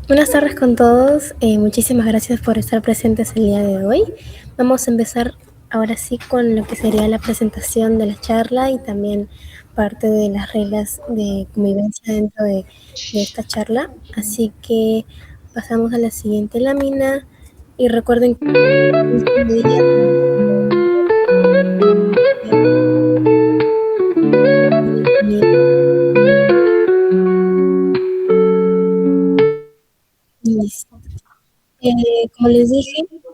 Buenas tardes con todos. Muchísimas gracias por estar presentes el día de hoy. Vamos a empezar ahora sí con lo que sería la presentación de la charla y también parte de las reglas de convivencia dentro de esta charla. Así que pasamos a la siguiente lámina y recuerden que el mismo día listo. Como les dije, este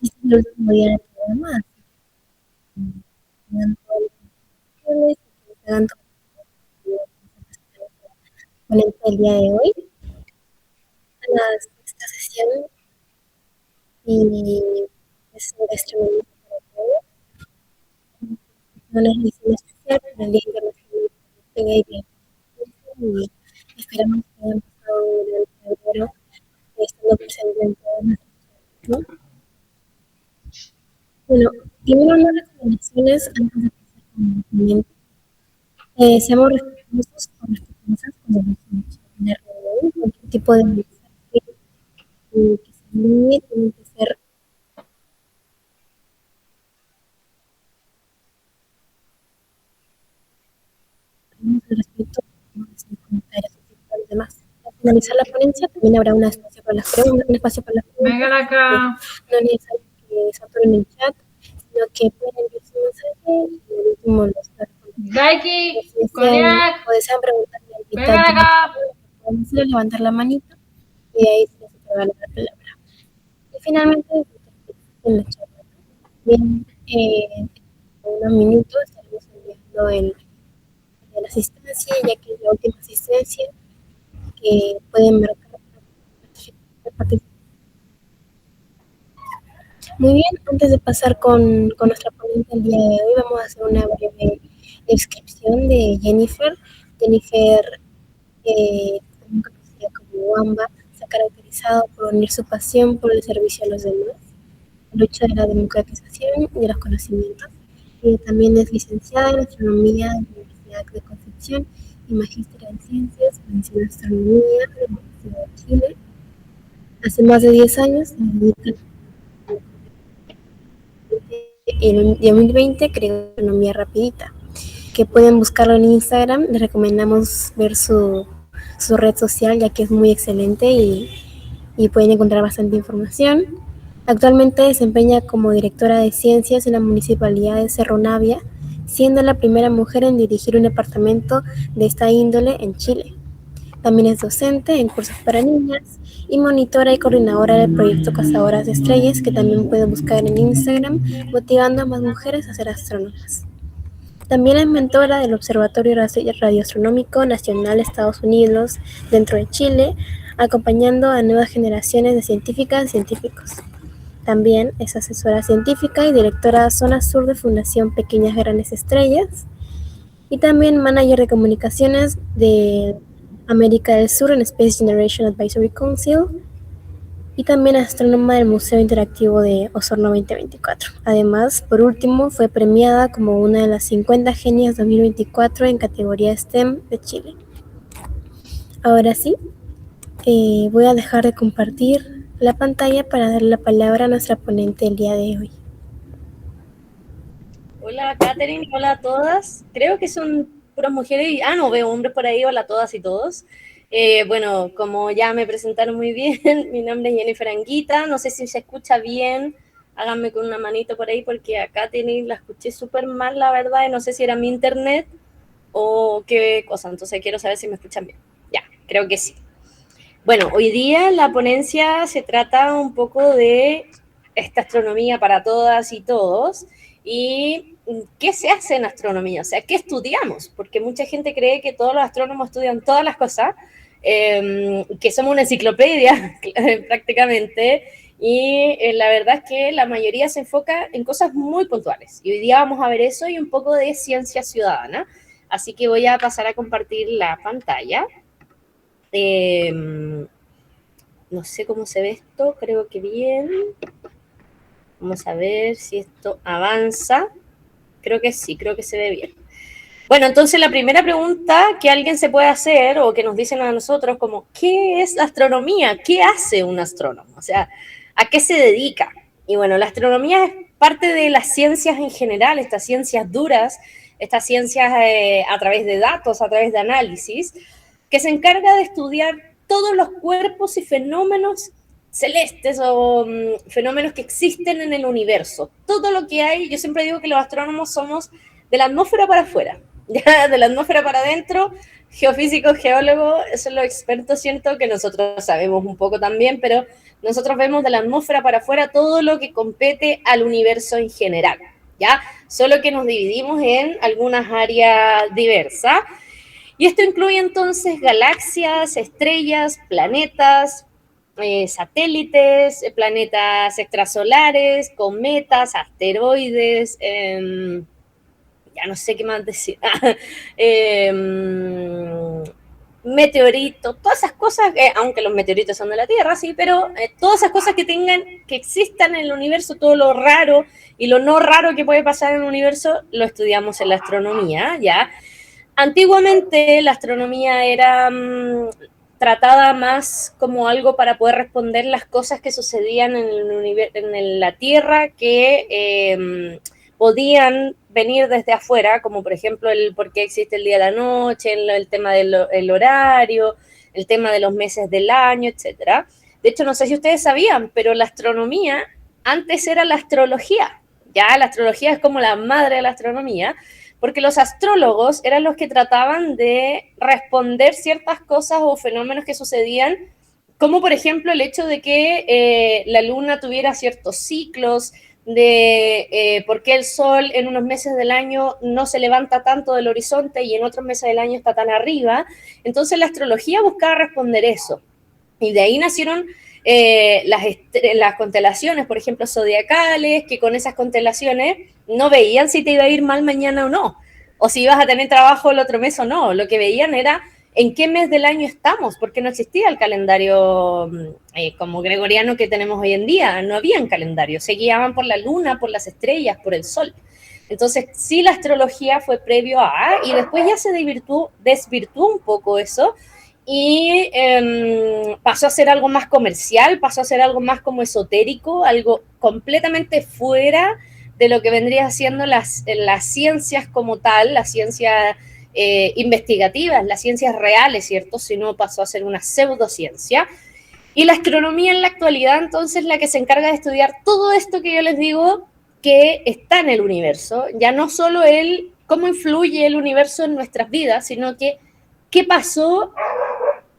es el último día del programa, así que hagan todas las acciones, que hagan todo con el día de hoy. La sexta sesión y es de gastronomía para todos. No es edición especial para el Día Internacional de la Gay y esperamos que hayan pasado un gran febrero estando presente en todas las ¿no? Bueno, primero unas recomendaciones antes de pasar con el documento. Seamos respetuosos con las personas cuando nos en la reunión, cualquier tipo de mensaje que se envíe tiene que ser el respeto sin comentarios a los demás. Al finalizar la ponencia también habrá un espacio para las preguntas, Vengan acá. no es necesario que saturen el chat, sino que pueden enviar su mensaje y al último los Daiki, si desean Kodiak, o desean preguntarle al invitado vengan acá. pueden hacer, levantar la manito y ahí se les otorga la palabra. Y finalmente, en la charla. Bien, en unos minutos estaremos enviando de la asistencia, ya que es la última asistencia que pueden marcar Muy bien, antes de pasar con nuestra ponente el día de hoy, vamos a hacer una breve descripción de Jennifer. Jennifer, también conocida como Wamba, se ha caracterizado por unir su pasión por el servicio a los demás, lucha de la democratización y de los conocimientos. También es licenciada en Astronomía en la Universidad de Concepción y magíster en Ciencias, mención en Astronomía de la Universidad de Chile. Hace más de 10 años se dedica en 2020 creó Economía Rapidita, que pueden buscarlo en Instagram. Les recomendamos ver su red social, ya que es muy excelente y pueden encontrar bastante información. Actualmente desempeña como directora de ciencias en la municipalidad de Cerro Navia, siendo la primera mujer en dirigir un departamento de esta índole en Chile. También es docente en cursos para niñas y monitora y coordinadora del proyecto Cazadoras de Estrellas, que también pueden buscar en Instagram, motivando a más mujeres a ser astrónomas. También es mentora del Observatorio Radioastronómico Nacional de Estados Unidos dentro de Chile, acompañando a nuevas generaciones de científicas y científicos. También es asesora científica y directora Zona Sur de Fundación Pequeñas Grandes Estrellas y también manager de comunicaciones de América del Sur en Space Generation Advisory Council y también astrónoma del Museo Interactivo de Osorno 2024. Además, por último, fue premiada como una de las 50 genias 2024 en categoría STEM de Chile. Ahora sí, voy a dejar de compartir la pantalla para dar la palabra a nuestra ponente el día de hoy. Hola, Katherine, hola a todas. Creo que son puras mujeres y, no, veo hombres por ahí, hola a todas y todos. Bueno, como ya me presentaron muy bien, mi nombre es Jennifer Anguita, no sé si se escucha bien, háganme con una manito por ahí porque a Katherine la escuché súper mal, la verdad, y no sé si era mi internet o qué cosa, entonces quiero saber si me escuchan bien. Ya, creo que sí. Bueno, hoy día la ponencia se trata un poco de esta astronomía para todas y todos y qué se hace en astronomía, o sea, qué estudiamos, porque mucha gente cree que todos los astrónomos estudian todas las cosas, que somos una enciclopedia prácticamente, y la verdad es que la mayoría se enfoca en cosas muy puntuales. Y hoy día vamos a ver eso y un poco de ciencia ciudadana. Así que voy a pasar a compartir la pantalla. No sé cómo se ve esto, creo que bien. Vamos a ver si esto avanza. Creo que sí, creo que se ve bien. Bueno, entonces la primera pregunta que alguien se puede hacer o que nos dicen a nosotros como, ¿qué es la astronomía? ¿Qué hace un astrónomo? O sea, ¿a qué se dedica? Y bueno, la astronomía es parte de las ciencias en general, estas ciencias duras, estas ciencias a través de datos, a través de análisis, que se encarga de estudiar todos los cuerpos y fenómenos celestes o fenómenos que existen en el universo. Todo lo que hay, yo siempre digo que los astrónomos somos de la atmósfera para afuera, ya de la atmósfera para adentro, geofísicos, geólogos, eso es lo experto, siento que nosotros sabemos un poco también, pero nosotros vemos de la atmósfera para afuera todo lo que compete al universo en general, ¿ya? Solo que nos dividimos en algunas áreas diversas, y esto incluye entonces galaxias, estrellas, planetas, satélites, planetas extrasolares, cometas, asteroides, ya no sé qué más decir, meteoritos, todas esas cosas, aunque los meteoritos son de la Tierra, sí, pero todas esas cosas que existan en el universo, todo lo raro y lo no raro que puede pasar en el universo, lo estudiamos en la astronomía, ¿ya? Antiguamente la astronomía era tratada más como algo para poder responder las cosas que sucedían en la Tierra que podían venir desde afuera, como por ejemplo el por qué existe el día y la noche, el tema del horario, el tema de los meses del año, etcétera. De hecho, no sé si ustedes sabían, pero la astronomía antes era la astrología. Ya la astrología es como la madre de la astronomía, porque los astrólogos eran los que trataban de responder ciertas cosas o fenómenos que sucedían, como por ejemplo el hecho de que la luna tuviera ciertos ciclos, de por qué el sol en unos meses del año no se levanta tanto del horizonte y en otros meses del año está tan arriba. Entonces la astrología buscaba responder eso. Y de ahí nacieron las constelaciones, por ejemplo, zodiacales, que con esas constelaciones no veían si te iba a ir mal mañana o no, o si ibas a tener trabajo el otro mes o no. Lo que veían era en qué mes del año estamos, porque no existía el calendario como gregoriano que tenemos hoy en día, no había un calendario, se guiaban por la luna, por las estrellas, por el sol. Entonces, sí, la astrología fue previo a, y después ya se desvirtuó un poco eso, y pasó a ser algo más comercial, pasó a ser algo más como esotérico, algo completamente fuera de lo que vendría siendo las ciencias como tal, las ciencias investigativas, las ciencias reales, ¿cierto? Sino pasó a ser una pseudociencia. Y la astronomía en la actualidad, entonces, la que se encarga de estudiar todo esto que yo les digo que está en el universo, ya no solo cómo influye el universo en nuestras vidas, sino que qué pasó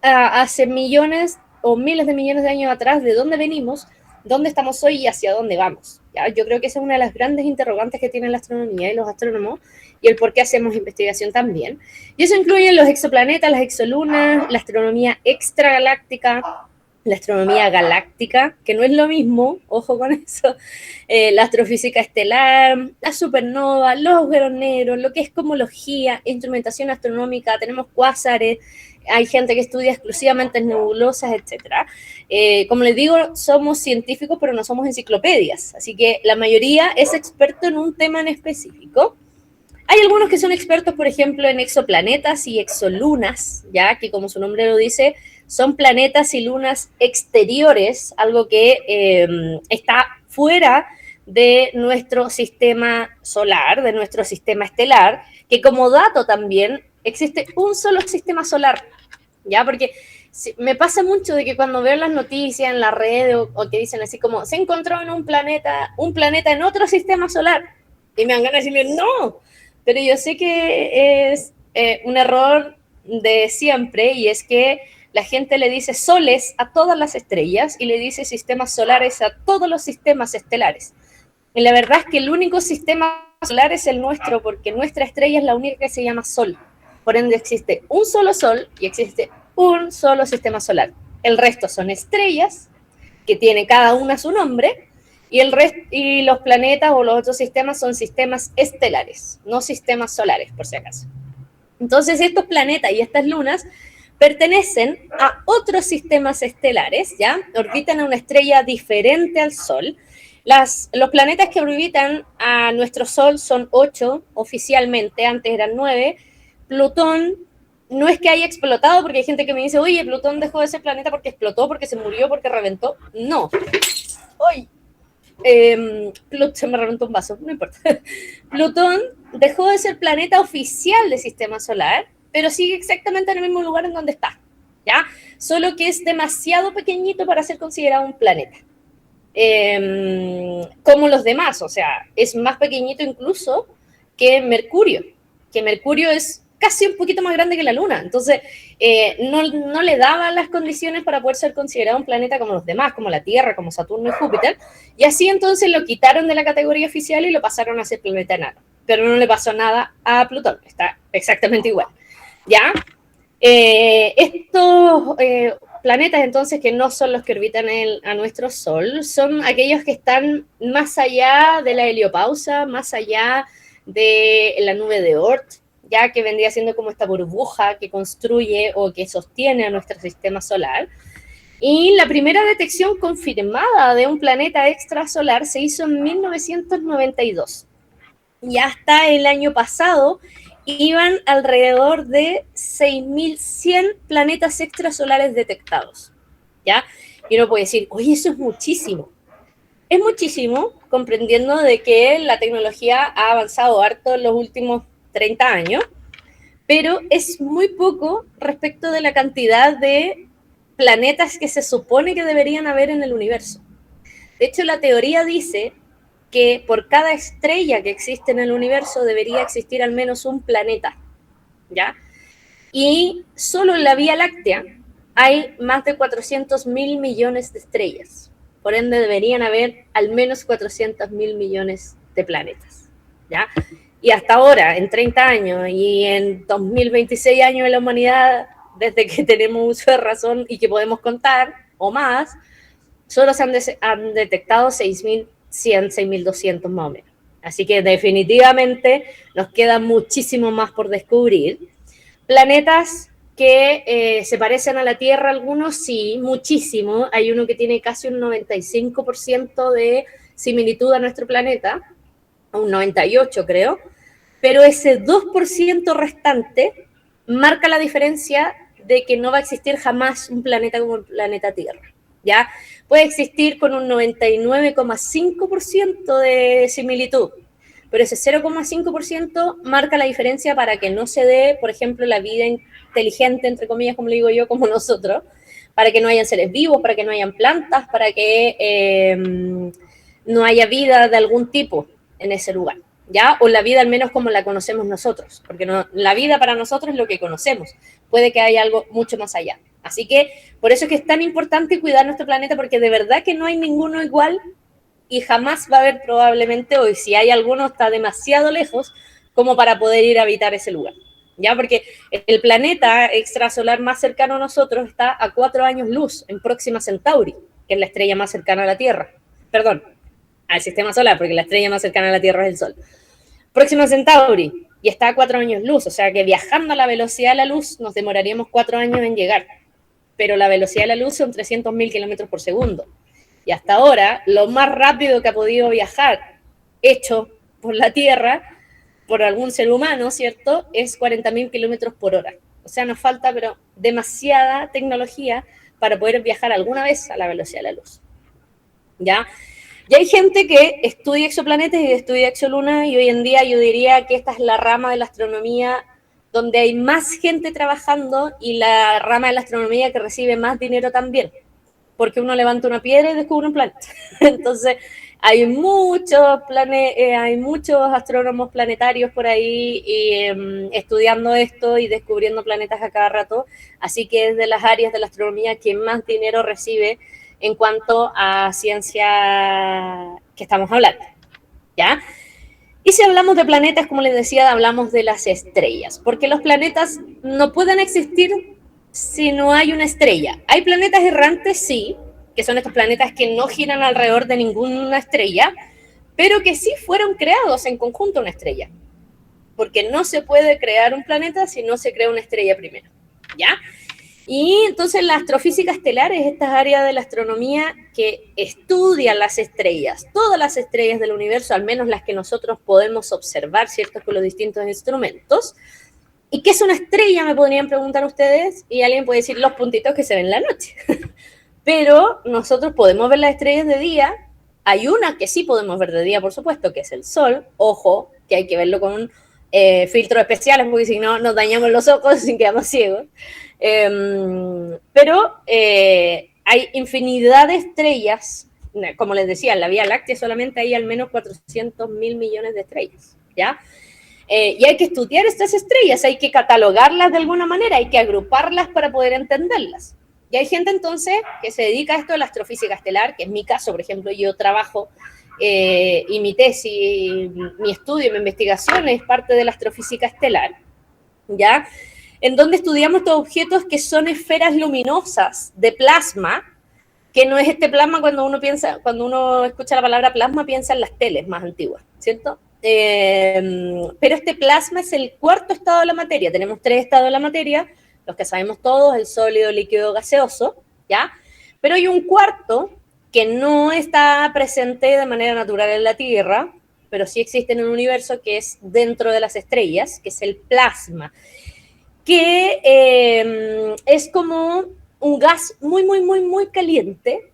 hace millones o miles de millones de años atrás, de dónde venimos, dónde estamos hoy y hacia dónde vamos. ¿Ya? Yo creo que esa es una de las grandes interrogantes que tiene la astronomía y los astrónomos, y el por qué hacemos investigación también. Y eso incluye los exoplanetas, las exolunas, la astronomía extragaláctica, la astronomía galáctica, que no es lo mismo, ojo con eso, la astrofísica estelar, la supernova, los agujeros negros, lo que es cosmología, instrumentación astronómica, tenemos cuásares, hay gente que estudia exclusivamente nebulosas, etc. Como les digo, somos científicos, pero no somos enciclopedias, así que la mayoría es experto en un tema en específico. Hay algunos que son expertos, por ejemplo, en exoplanetas y exolunas, ya que como su nombre lo dice, son planetas y lunas exteriores, algo que está fuera de nuestro sistema solar, de nuestro sistema estelar, que como dato también existe un solo sistema solar, ¿ya? Porque me pasa mucho de que cuando veo las noticias en la red o que dicen así como, se encontró en un planeta en otro sistema solar, y me dan ganas de decirle, no, pero yo sé que es un error de siempre, y es que la gente le dice soles a todas las estrellas y le dice sistemas solares a todos los sistemas estelares. Y la verdad es que el único sistema solar es el nuestro, porque nuestra estrella es la única que se llama Sol. Por ende existe un solo Sol y existe un solo sistema solar. El resto son estrellas, que tiene cada una su nombre, y los planetas o los otros sistemas son sistemas estelares, no sistemas solares, por si acaso. Entonces, estos planetas y estas lunas pertenecen a otros sistemas estelares, ¿ya? Orbitan a una estrella diferente al Sol, Los planetas que orbitan a nuestro Sol son 8 oficialmente, antes eran 9. Plutón no es que haya explotado, porque hay gente que me dice, oye, Plutón dejó de ser planeta porque explotó, porque se murió, porque reventó. No. Hoy se me reventó un vaso, no importa. Plutón dejó de ser planeta oficial del sistema solar, pero sigue exactamente en el mismo lugar en donde está, ¿ya? Solo que es demasiado pequeñito para ser considerado un planeta. Como los demás, o sea, es más pequeñito incluso que Mercurio es casi un poquito más grande que la Luna, entonces no le daban las condiciones para poder ser considerado un planeta como los demás, como la Tierra, como Saturno y Júpiter, y así entonces lo quitaron de la categoría oficial y lo pasaron a ser planeta enano, pero no le pasó nada a Plutón, está exactamente igual, ¿ya? Estos planetas entonces que no son los que orbitan a nuestro Sol, son aquellos que están más allá de la heliopausa, más allá de la nube de Oort, ya que vendría siendo como esta burbuja que construye o que sostiene a nuestro sistema solar. Y la primera detección confirmada de un planeta extrasolar se hizo en 1992. Y hasta el año pasado iban alrededor de 6.100 planetas extrasolares detectados, ¿ya? Y uno puede decir, oye, eso es muchísimo. Es muchísimo, comprendiendo de que la tecnología ha avanzado harto en los últimos 30 años, pero es muy poco respecto de la cantidad de planetas que se supone que deberían haber en el universo. De hecho, la teoría dice que por cada estrella que existe en el universo debería existir al menos un planeta, ¿ya? Y solo en la Vía Láctea hay más de 400.000 millones de estrellas. Por ende, deberían haber al menos 400.000 millones de planetas, ¿ya? Y hasta ahora, en 30 años y en 2026 años de la humanidad, desde que tenemos uso de razón y que podemos contar, o más, solo se han detectado 6.100, 6.200 más o menos. Así que definitivamente nos queda muchísimo más por descubrir. Planetas que se parecen a la Tierra, algunos sí, muchísimo. Hay uno que tiene casi un 95% de similitud a nuestro planeta, un 98% creo, pero ese 2% restante marca la diferencia de que no va a existir jamás un planeta como el planeta Tierra, ¿ya? Puede existir con un 99,5% de similitud, pero ese 0,5% marca la diferencia para que no se dé, por ejemplo, la vida inteligente, entre comillas, como le digo yo, como nosotros, para que no hayan seres vivos, para que no hayan plantas, para que no haya vida de algún tipo en ese lugar, ¿ya? O la vida al menos como la conocemos nosotros, porque no, la vida para nosotros es lo que conocemos, puede que haya algo mucho más allá. Así que por eso es que es tan importante cuidar nuestro planeta, porque de verdad que no hay ninguno igual y jamás va a haber probablemente, o si hay alguno está demasiado lejos como para poder ir a habitar ese lugar, ¿ya? Porque el planeta extrasolar más cercano a nosotros está a 4 años luz en Próxima Centauri, que es la estrella más cercana a la Tierra, perdón, al sistema solar, porque la estrella más cercana a la Tierra es el Sol. Próxima Centauri, y está a 4 años luz, o sea que viajando a la velocidad de la luz nos demoraríamos 4 años en llegar, pero la velocidad de la luz son 300.000 kilómetros por segundo. Y hasta ahora, lo más rápido que ha podido viajar hecho por la Tierra, por algún ser humano, ¿cierto?, es 40.000 kilómetros por hora. O sea, nos falta, pero demasiada tecnología para poder viajar alguna vez a la velocidad de la luz, ¿ya? Y hay gente que estudia exoplanetas y estudia exolunas, y hoy en día yo diría que esta es la rama de la astronomía donde hay más gente trabajando y la rama de la astronomía que recibe más dinero también, porque uno levanta una piedra y descubre un planeta. Entonces, hay muchos astrónomos planetarios por ahí estudiando esto y descubriendo planetas a cada rato, así que es de las áreas de la astronomía que más dinero recibe en cuanto a ciencia que estamos hablando, ¿ya? Y si hablamos de planetas, como les decía, hablamos de las estrellas, porque los planetas no pueden existir si no hay una estrella. Hay planetas errantes, sí, que son estos planetas que no giran alrededor de ninguna estrella, pero que sí fueron creados en conjunto una estrella, porque no se puede crear un planeta si no se crea una estrella primero, ¿ya? Y entonces la astrofísica estelar es esta área de la astronomía que estudia las estrellas, todas las estrellas del universo, al menos las que nosotros podemos observar, ¿cierto?, con los distintos instrumentos. ¿Y qué es una estrella? Me podrían preguntar ustedes, y alguien puede decir los puntitos que se ven en la noche. Pero nosotros podemos ver las estrellas de día. Hay una que sí podemos ver de día, por supuesto, que es el Sol. Ojo, que hay que verlo con filtros especiales, porque si no nos dañamos los ojos y quedamos ciegos. Pero hay infinidad de estrellas. Como les decía, en la Vía Láctea solamente hay al menos 400.000 millones de estrellas, ¿ya? Y hay que estudiar estas estrellas, hay que catalogarlas de alguna manera, hay que agruparlas para poder entenderlas. Y hay gente entonces que se dedica a esto de la astrofísica estelar, que es mi caso, por ejemplo, yo trabajo y mi tesis, mi estudio, mi investigación es parte de la astrofísica estelar, ¿ya? En donde estudiamos estos objetos que son esferas luminosas de plasma, que no es este plasma cuando uno escucha la palabra plasma, piensa en las teles más antiguas, ¿cierto? Pero este plasma es el cuarto estado de la materia. Tenemos 3 estados de la materia, los que sabemos todos, el sólido, líquido, gaseoso, ¿ya? Pero hay un cuarto que no está presente de manera natural en la Tierra, pero sí existe en el universo, que es dentro de las estrellas, que es el plasma, que es como un gas muy, muy, muy, muy caliente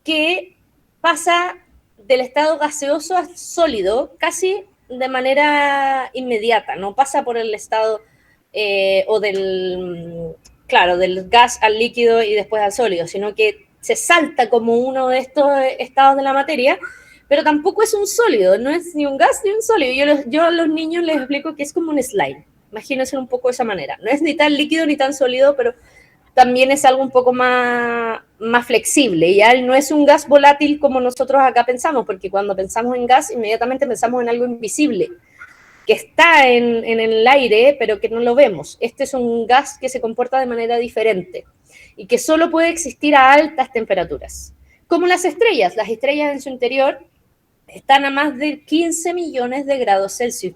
que pasa del estado gaseoso a sólido casi de manera inmediata, no pasa por el estado o del gas al líquido y después al sólido, sino que se salta como uno de estos estados de la materia, pero tampoco es un sólido, no es ni un gas ni un sólido. Yo a los niños les explico que es como un slime, imagínense un poco de esa manera, no es ni tan líquido ni tan sólido, pero también es algo un poco más flexible, ¿ya? No es un gas volátil como nosotros acá pensamos, porque cuando pensamos en gas, inmediatamente pensamos en algo invisible, que está en el aire, pero que no lo vemos. Este es un gas que se comporta de manera diferente y que solo puede existir a altas temperaturas. Como las estrellas en su interior están a más de 15 millones de grados Celsius,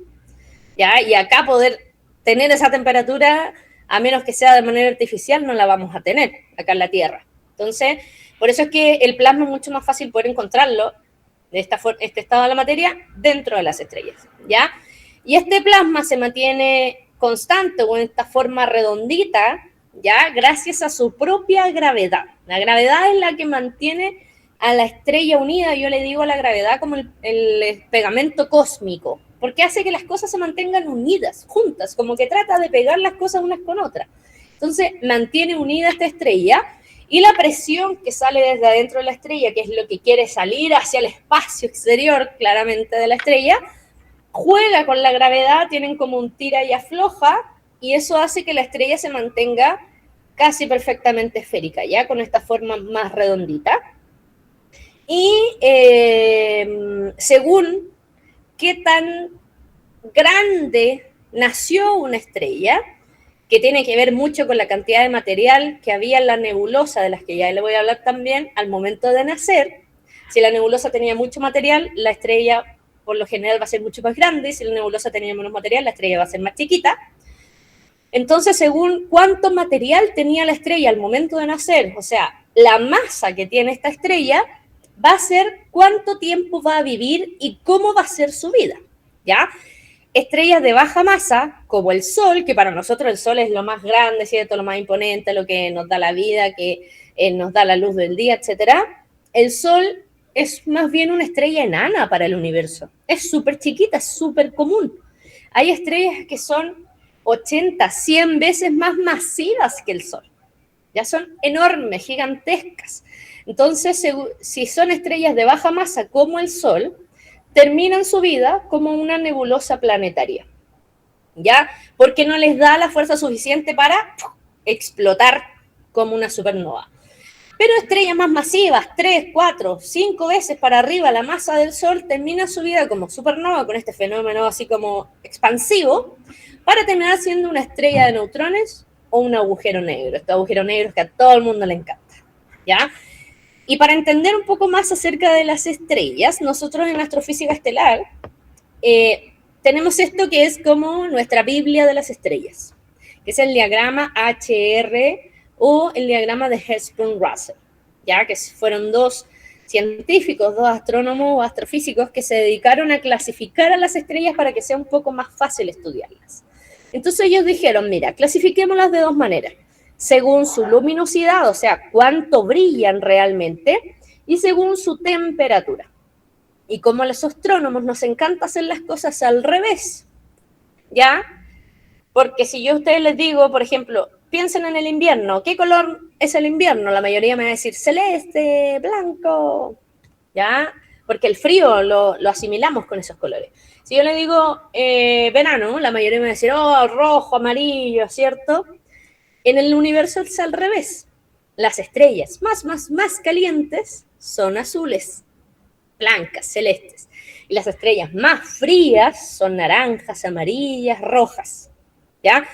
¿ya? Y acá poder tener esa temperatura, a menos que sea de manera artificial, no la vamos a tener acá en la Tierra. Entonces, por eso es que el plasma es mucho más fácil poder encontrarlo, este estado de la materia, dentro de las estrellas, ¿ya? Y este plasma se mantiene constante o en esta forma redondita, ¿ya? Gracias a su propia gravedad. La gravedad es la que mantiene a la estrella unida. Yo le digo a la gravedad como el pegamento cósmico, porque hace que las cosas se mantengan unidas, juntas, como que trata de pegar las cosas unas con otras. Entonces, mantiene unida esta estrella y la presión que sale desde adentro de la estrella, que es lo que quiere salir hacia el espacio exterior, claramente, de la estrella, juega con la gravedad, tienen como un tira y afloja, y eso hace que la estrella se mantenga casi perfectamente esférica, ya con esta forma más redondita. Y según qué tan grande nació una estrella, que tiene que ver mucho con la cantidad de material que había en la nebulosa, de las que ya le voy a hablar también, al momento de nacer. Si la nebulosa tenía mucho material, la estrella por lo general va a ser mucho más grande. Si la nebulosa tenía menos material, la estrella va a ser más chiquita. Entonces, según cuánto material tenía la estrella al momento de nacer, o sea, la masa que tiene esta estrella, va a ser cuánto tiempo va a vivir y cómo va a ser su vida, ¿ya? Estrellas de baja masa, como el Sol, que para nosotros el Sol es lo más grande, ¿cierto? Lo más imponente, lo que nos da la vida, que nos da la luz del día, etcétera. El Sol es más bien una estrella enana para el universo. Es súper chiquita, es súper común. Hay estrellas que son 80, 100 veces más masivas que el Sol. Ya son enormes, gigantescas. Entonces, si son estrellas de baja masa como el Sol, terminan su vida como una nebulosa planetaria, ¿ya? Porque no les da la fuerza suficiente para explotar como una supernova. Pero estrellas más masivas, 3, 4, 5 veces para arriba la masa del Sol, termina su vida como supernova, con este fenómeno así como expansivo, para terminar siendo una estrella de neutrones o un agujero negro. Este agujero negro que a todo el mundo le encanta, ¿ya? Y para entender un poco más acerca de las estrellas, nosotros en astrofísica estelar tenemos esto que es como nuestra Biblia de las estrellas, que es el diagrama HR o el diagrama de Hertzsprung-Russell, ya que fueron dos científicos, dos astrónomos o astrofísicos que se dedicaron a clasificar a las estrellas para que sea un poco más fácil estudiarlas. Entonces ellos dijeron, mira, clasifiquémoslas de dos maneras, según su luminosidad, o sea, cuánto brillan realmente, y según su temperatura. Y como a los astrónomos nos encanta hacer las cosas al revés, ¿ya? Porque si yo a ustedes les digo, por ejemplo, piensen en el invierno, ¿qué color es el invierno? La mayoría me va a decir celeste, blanco, ¿ya? Porque el frío lo asimilamos con esos colores. Si yo le digo verano, la mayoría me va a decir, oh, rojo, amarillo, ¿cierto? En el universo es al revés. Las estrellas más calientes son azules, blancas, celestes. Y las estrellas más frías son naranjas, amarillas, rojas, ¿ya?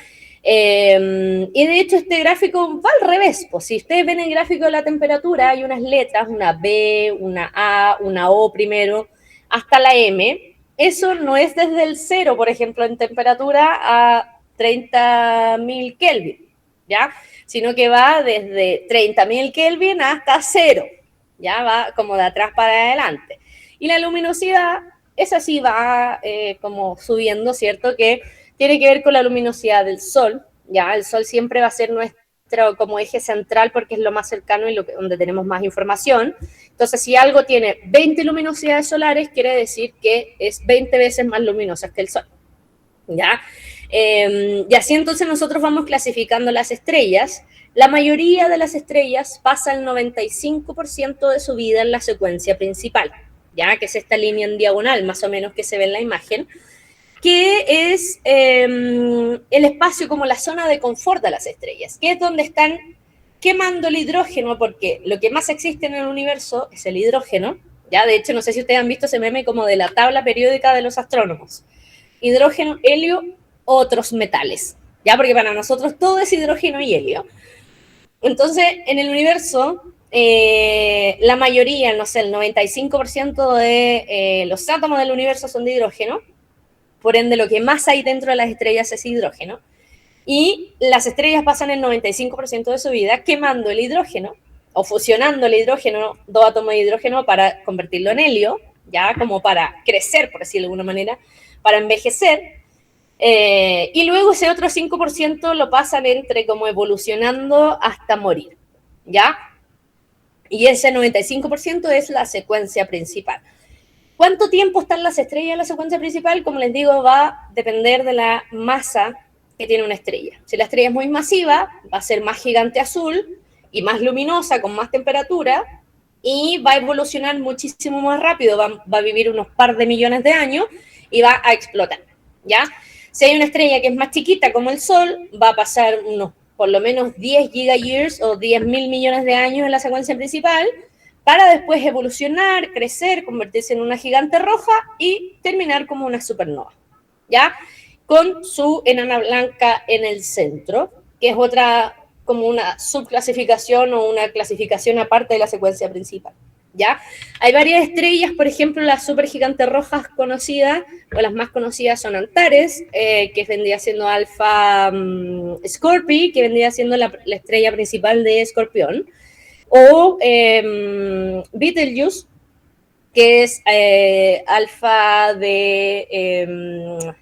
Y de hecho este gráfico va al revés, pues si ustedes ven el gráfico de la temperatura hay unas letras, una B, una A, una O primero, hasta la M. Eso no es desde el 0, por ejemplo, en temperatura a 30.000 Kelvin, ¿ya? Sino que va desde 30.000 Kelvin hasta 0, ya va como de atrás para adelante. Y la luminosidad, esa sí va como subiendo, ¿cierto? Que tiene que ver con la luminosidad del Sol, ¿ya? El Sol siempre va a ser nuestro como eje central porque es lo más cercano y donde tenemos más información. Entonces, si algo tiene 20 luminosidades solares, quiere decir que es 20 veces más luminosa que el Sol, ¿ya? Y así entonces nosotros vamos clasificando las estrellas. La mayoría de las estrellas pasa el 95% de su vida en la secuencia principal, ¿ya? Que es esta línea en diagonal, más o menos, que se ve en la imagen, que es el espacio como la zona de confort de las estrellas, que es donde están quemando el hidrógeno, porque lo que más existe en el universo es el hidrógeno, ¿ya? De hecho, no sé si ustedes han visto ese meme como de la tabla periódica de los astrónomos. Hidrógeno, helio, otros metales, ¿ya? Porque para nosotros todo es hidrógeno y helio. Entonces, en el universo, la mayoría, no sé, el 95% de los átomos del universo son de hidrógeno, por ende lo que más hay dentro de las estrellas es hidrógeno, y las estrellas pasan el 95% de su vida quemando el hidrógeno, o fusionando el hidrógeno, dos átomos de hidrógeno para convertirlo en helio, ya como para crecer, por decirlo de alguna manera, para envejecer, y luego ese otro 5% lo pasan entre como evolucionando hasta morir, ¿ya? Y ese 95% es la secuencia principal. ¿Cuánto tiempo están las estrellas en la secuencia principal? Como les digo, va a depender de la masa que tiene una estrella. Si la estrella es muy masiva, va a ser más gigante azul y más luminosa, con más temperatura, y va a evolucionar muchísimo más rápido, va a vivir unos par de millones de años y va a explotar, ¿ya? Si hay una estrella que es más chiquita como el Sol, va a pasar unos por lo menos 10 gigayears o 10.000 millones de años en la secuencia principal, para después evolucionar, crecer, convertirse en una gigante roja y terminar como una supernova, ¿ya? Con su enana blanca en el centro, que es otra, como una subclasificación o una clasificación aparte de la secuencia principal, ¿ya? Hay varias estrellas, por ejemplo, las supergigantes rojas conocidas, o las más conocidas son Antares, que vendría siendo Alpha Scorpii, que vendría siendo la estrella principal de Escorpión, o Betelgeuse, que es alfa de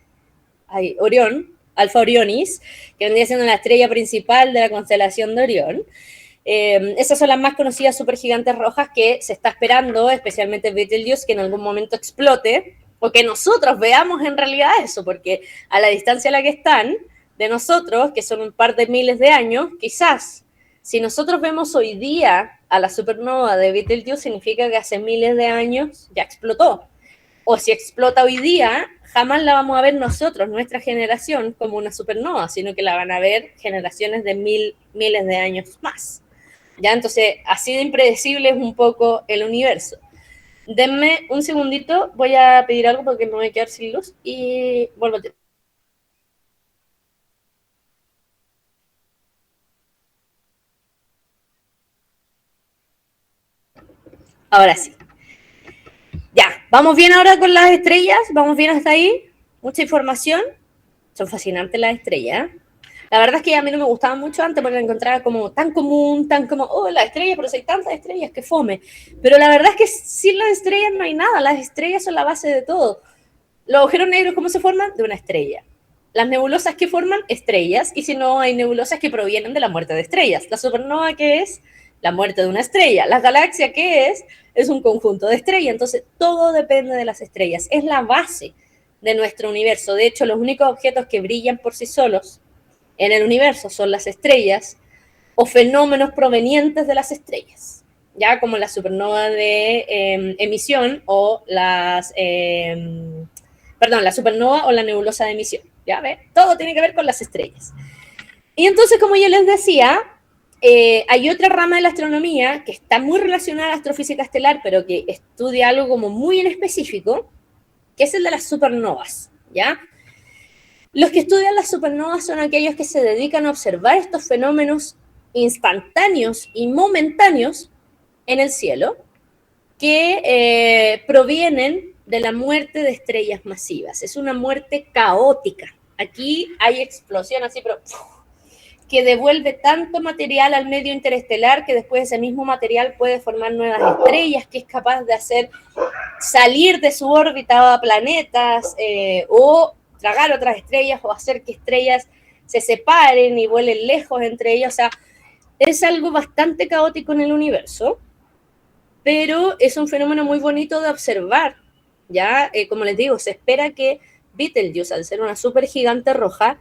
Orión, Alfa Orionis, que vendría siendo la estrella principal de la constelación de Orión. Esas son las más conocidas supergigantes rojas que se está esperando, especialmente Betelgeuse, que en algún momento explote, o que nosotros veamos en realidad eso, porque a la distancia a la que están de nosotros, que son un par de miles de años, quizás si nosotros vemos hoy día a la supernova de Betelgeuse, significa que hace miles de años ya explotó. O si explota hoy día, jamás la vamos a ver nosotros, nuestra generación, como una supernova, sino que la van a ver generaciones de miles de años más. ¿Ya? Entonces, así de impredecible es un poco el universo. Denme un segundito, voy a pedir algo porque me voy a quedar sin luz y vuelvo a... Ahora sí. Ya, ¿vamos bien ahora con las estrellas? ¿Vamos bien hasta ahí? Mucha información. Son fascinantes las estrellas. La verdad es que a mí no me gustaba mucho antes porque la encontraba como tan común, tan como, oh, las estrellas, pero si hay tantas estrellas, que fome. Pero la verdad es que sin las estrellas no hay nada, las estrellas son la base de todo. Los agujeros negros, ¿cómo se forman? De una estrella. Las nebulosas que forman estrellas, y si no, hay nebulosas que provienen de la muerte de estrellas. La supernova, ¿qué es? La muerte de una estrella. La galaxia, ¿qué es? Es un conjunto de estrellas. Entonces, todo depende de las estrellas. Es la base de nuestro universo. De hecho, los únicos objetos que brillan por sí solos en el universo son las estrellas o fenómenos provenientes de las estrellas, ya como la supernova de emisión o la supernova o la nebulosa de emisión. Ya ve, todo tiene que ver con las estrellas. Y entonces, como yo les decía, hay otra rama de la astronomía que está muy relacionada a la astrofísica estelar, pero que estudia algo como muy en específico, que es el de las supernovas, ¿ya? Los que estudian las supernovas son aquellos que se dedican a observar estos fenómenos instantáneos y momentáneos en el cielo que provienen de la muerte de estrellas masivas. Es una muerte caótica. Aquí hay explosión así, pero que devuelve tanto material al medio interestelar que después ese mismo material puede formar nuevas estrellas, que es capaz de hacer salir de su órbita a planetas o tragar otras estrellas o hacer que estrellas se separen y vuelen lejos entre ellas. O sea, es algo bastante caótico en el universo, pero es un fenómeno muy bonito de observar, ¿ya? Como les digo, se espera que Betelgeuse, al ser una supergigante roja,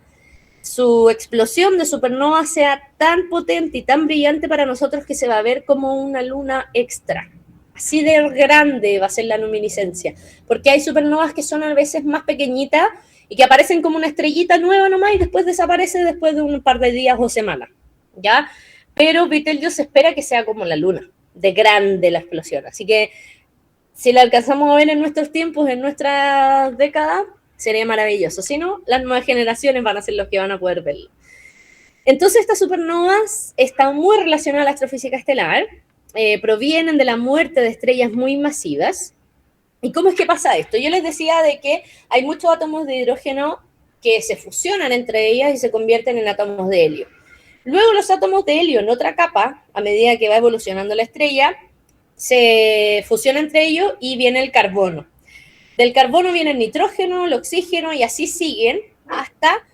su explosión de supernova sea tan potente y tan brillante para nosotros que se va a ver como una luna extra. Así de grande va a ser la luminiscencia, porque hay supernovas que son a veces más pequeñitas y que aparecen como una estrellita nueva nomás y después desaparece después de un par de días o semanas, ¿ya? Pero Betelgeuse espera que sea como la luna, de grande la explosión. Así que si la alcanzamos a ver en nuestros tiempos, en nuestra década, sería maravilloso. Si no, las nuevas generaciones van a ser los que van a poder verlo. Entonces, estas supernovas están muy relacionadas a la astrofísica estelar, provienen de la muerte de estrellas muy masivas. ¿Y cómo es que pasa esto? Yo les decía de que hay muchos átomos de hidrógeno que se fusionan entre ellas y se convierten en átomos de helio. Luego los átomos de helio en otra capa, a medida que va evolucionando la estrella, se fusionan entre ellos y viene el carbono. Del carbono viene el nitrógeno, el oxígeno y así siguen hasta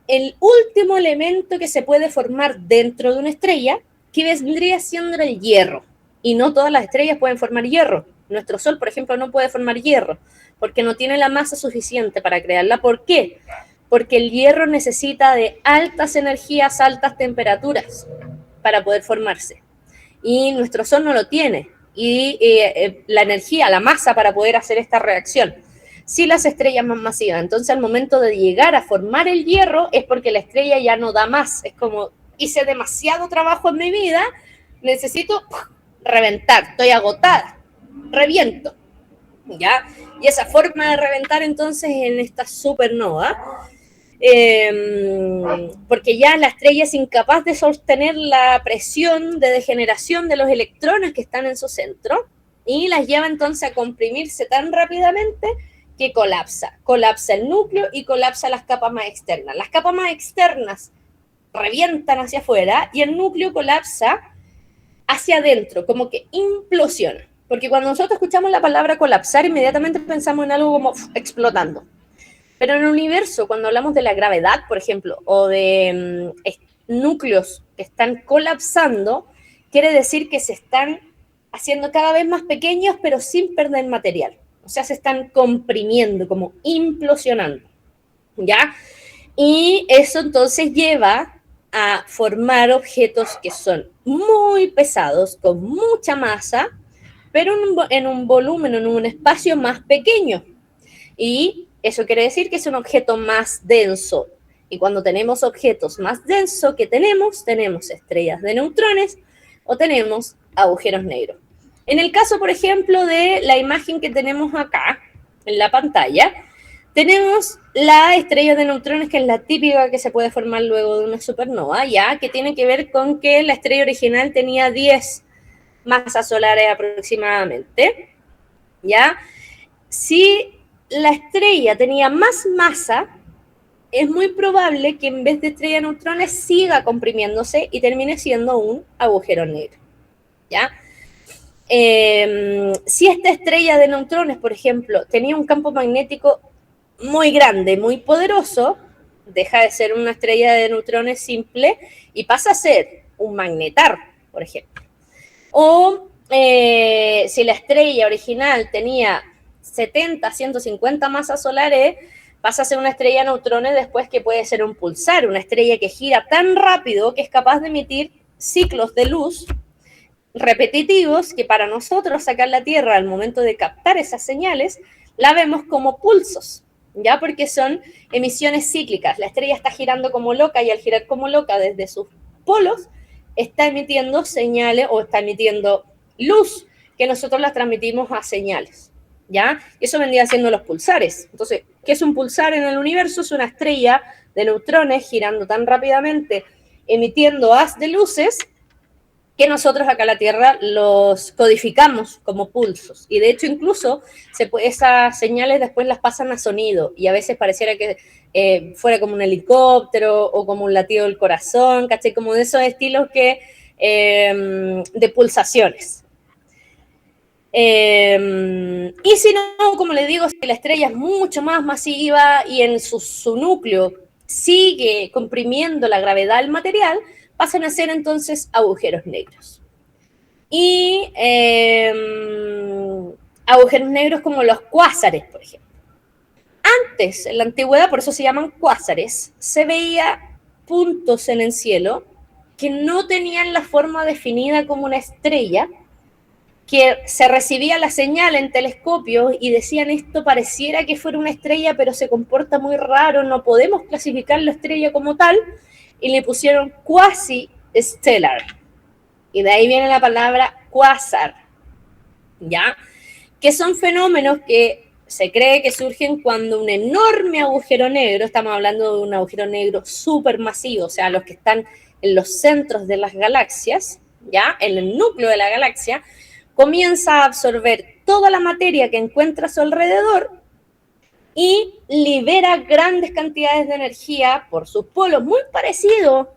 el último elemento que se puede formar dentro de una estrella, que vendría siendo el hierro. Y no todas las estrellas pueden formar hierro. Nuestro Sol, por ejemplo, no puede formar hierro porque no tiene la masa suficiente para crearla. ¿Por qué? Porque el hierro necesita de altas energías, altas temperaturas para poder formarse. Y nuestro Sol no lo tiene. Y la energía, la masa para poder hacer esta reacción. Sí, las estrellas más masivas. Entonces, al momento de llegar a formar el hierro, es porque la estrella ya no da más. Es como, hice demasiado trabajo en mi vida, necesito reventar, estoy agotada, reviento, ¿ya? Y esa forma de reventar, entonces, en esta supernova, porque ya la estrella es incapaz de sostener la presión de degeneración de los electrones que están en su centro, y las lleva entonces a comprimirse tan rápidamente que colapsa el núcleo y colapsa las capas más externas. Las capas más externas revientan hacia afuera y el núcleo colapsa hacia adentro, como que implosiona. Porque cuando nosotros escuchamos la palabra colapsar, inmediatamente pensamos en algo como explotando. Pero en el universo, cuando hablamos de la gravedad, por ejemplo, o de núcleos que están colapsando, quiere decir que se están haciendo cada vez más pequeños, pero sin perder material. O sea, se están comprimiendo, como implosionando, ¿ya? Y eso entonces lleva a formar objetos que son muy pesados, con mucha masa, pero en un volumen, en un espacio más pequeño. Y eso quiere decir que es un objeto más denso. Y cuando tenemos objetos más densos que tenemos estrellas de neutrones o tenemos agujeros negros. En el caso, por ejemplo, de la imagen que tenemos acá en la pantalla, tenemos la estrella de neutrones, que es la típica que se puede formar luego de una supernova, ya que tiene que ver con que la estrella original tenía 10 masas solares aproximadamente, ¿ya? Si la estrella tenía más masa, es muy probable que en vez de estrella de neutrones siga comprimiéndose y termine siendo un agujero negro, ¿ya? Si esta estrella de neutrones, por ejemplo, tenía un campo magnético muy grande, muy poderoso, deja de ser una estrella de neutrones simple y pasa a ser un magnetar, por ejemplo. O si la estrella original tenía 70, 150 masas solares, pasa a ser una estrella de neutrones después que puede ser un pulsar, una estrella que gira tan rápido que es capaz de emitir ciclos de luz repetitivos que para nosotros acá en la Tierra, al momento de captar esas señales, la vemos como pulsos, ¿ya? Porque son emisiones cíclicas. La estrella está girando como loca y al girar como loca desde sus polos, está emitiendo señales o está emitiendo luz que nosotros las transmitimos a señales, ¿ya? Eso vendría siendo los pulsares. Entonces, ¿qué es un pulsar en el universo? Es una estrella de neutrones girando tan rápidamente, emitiendo haz de luces, que nosotros acá en la Tierra los codificamos como pulsos. Y de hecho incluso esas señales después las pasan a sonido y a veces pareciera que fuera como un helicóptero o como un latido del corazón, ¿cachai? Como de esos estilos que de pulsaciones. Y si no, como les digo, si la estrella es mucho más masiva y en su núcleo sigue comprimiendo la gravedad del material, pasan a ser entonces agujeros negros. Y agujeros negros como los cuásares, por ejemplo. Antes, en la antigüedad, por eso se llaman cuásares, se veía puntos en el cielo que no tenían la forma definida como una estrella, que se recibía la señal en telescopios y decían esto pareciera que fuera una estrella, pero se comporta muy raro, no podemos clasificar la estrella como tal, y le pusieron quasi-stellar. Y de ahí viene la palabra cuásar, ¿ya? Que son fenómenos que se cree que surgen cuando un enorme agujero negro, estamos hablando de un agujero negro supermasivo, o sea, los que están en los centros de las galaxias, ¿ya? En el núcleo de la galaxia, comienza a absorber toda la materia que encuentra a su alrededor y libera grandes cantidades de energía por sus polos, muy parecido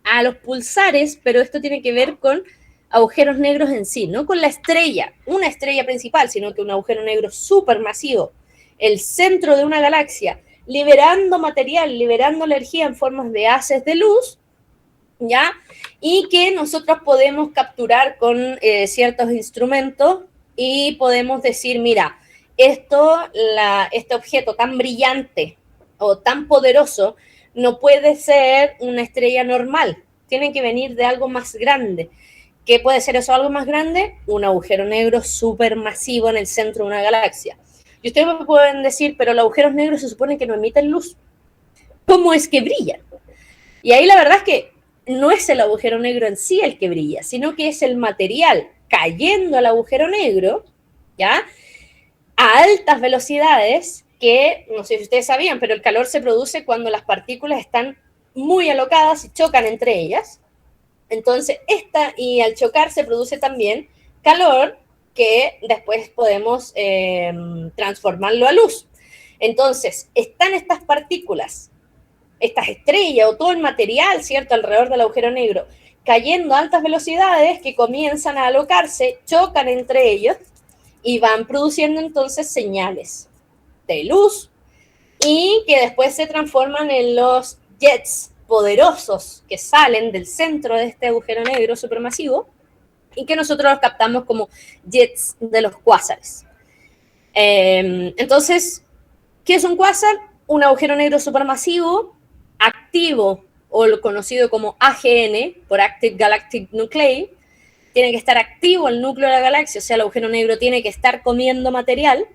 a los pulsares, pero esto tiene que ver con agujeros negros en sí, no con la estrella, una estrella principal, sino que un agujero negro supermasivo, el centro de una galaxia, liberando material, liberando energía en formas de haces de luz, ¿ya? Y que nosotros podemos capturar con ciertos instrumentos y podemos decir, mira, este objeto tan brillante o tan poderoso no puede ser una estrella normal, tiene que venir de algo más grande. ¿Qué puede ser eso algo más grande? Un agujero negro supermasivo en el centro de una galaxia. Y ustedes me pueden decir, pero los agujeros negros se supone que no emiten luz. ¿Cómo es que brillan? Y ahí la verdad es que no es el agujero negro en sí el que brilla, sino que es el material cayendo al agujero negro, ¿ya? A altas velocidades, que no sé si ustedes sabían, pero el calor se produce cuando las partículas están muy alocadas y chocan entre ellas. Entonces, y al chocar se produce también calor que después podemos transformarlo a luz. Entonces, están estas partículas, estas estrellas o todo el material, ¿cierto?, alrededor del agujero negro, cayendo a altas velocidades que comienzan a alocarse, chocan entre ellos y van produciendo entonces señales de luz y que después se transforman en los jets poderosos que salen del centro de este agujero negro supermasivo y que nosotros los captamos como jets de los cuásares. Entonces, ¿qué es un cuásar? Un agujero negro supermasivo activo, o lo conocido como AGN, por Active Galactic Nuclei. Tiene que estar activo el núcleo de la galaxia, o sea, el agujero negro tiene que estar comiendo material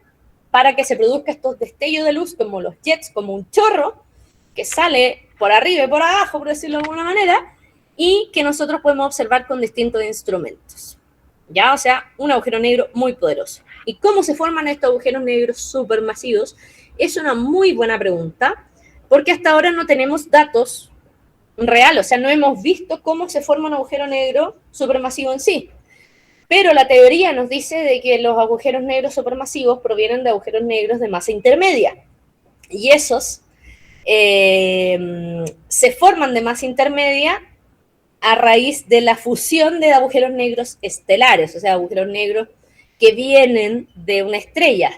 para que se produzca estos destellos de luz como los jets, como un chorro que sale por arriba y por abajo, por decirlo de alguna manera, y que nosotros podemos observar con distintos instrumentos. ¿Ya? O sea, un agujero negro muy poderoso. ¿Y cómo se forman estos agujeros negros supermasivos? Es una muy buena pregunta, porque hasta ahora no tenemos datos reales, o sea, no hemos visto cómo se forma un agujero negro supermasivo en sí. Pero la teoría nos dice de que los agujeros negros supermasivos provienen de agujeros negros de masa intermedia. Y esos se forman de masa intermedia a raíz de la fusión de agujeros negros estelares, o sea, agujeros negros que vienen de una estrella.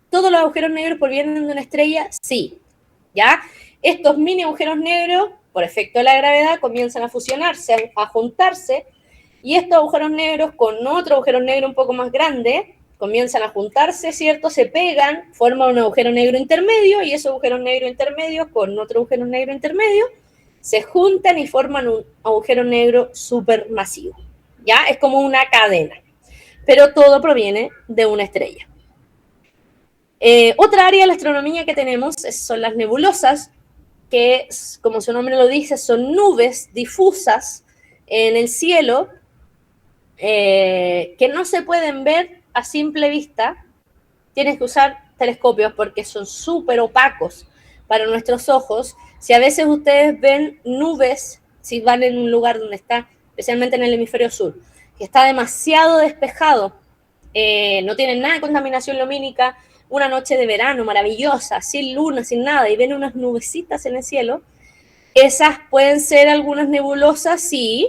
¿Todos los agujeros negros provienen de una estrella? Sí, ¿ya? Estos mini agujeros negros, por efecto de la gravedad, comienzan a fusionarse, a juntarse, y estos agujeros negros con otro agujero negro un poco más grande comienzan a juntarse, ¿cierto? Se pegan, forman un agujero negro intermedio, y esos agujeros negros intermedios con otro agujero negro intermedio se juntan y forman un agujero negro supermasivo, ¿ya? Es como una cadena, pero todo proviene de una estrella. Otra área de la astronomía que tenemos son las nebulosas, que, como su nombre lo dice, son nubes difusas en el cielo que no se pueden ver a simple vista. Tienes que usar telescopios porque son súper opacos para nuestros ojos. Si a veces ustedes ven nubes, si van en un lugar donde está, especialmente en el hemisferio sur, que está demasiado despejado, no tienen nada de contaminación lumínica, una noche de verano maravillosa, sin luna, sin nada, y ven unas nubecitas en el cielo, esas pueden ser algunas nebulosas, sí,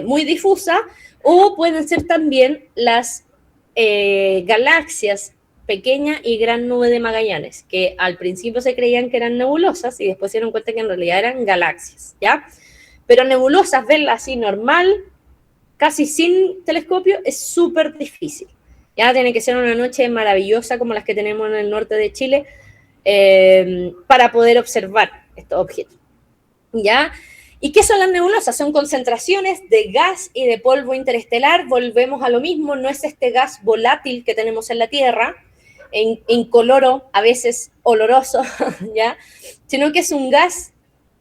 muy difusas, o pueden ser también las galaxias pequeña y gran nube de Magallanes, que al principio se creían que eran nebulosas y después se dieron cuenta que en realidad eran galaxias, ¿ya? Pero nebulosas, verlas así normal, casi sin telescopio, es súper difícil. Ya tiene que ser una noche maravillosa como las que tenemos en el norte de Chile para poder observar estos objetos, ¿ya? ¿Y qué son las nebulosas? Son concentraciones de gas y de polvo interestelar. Volvemos a lo mismo, no es este gas volátil que tenemos en la Tierra, incoloro, a veces oloroso, ¿ya? Sino que es un gas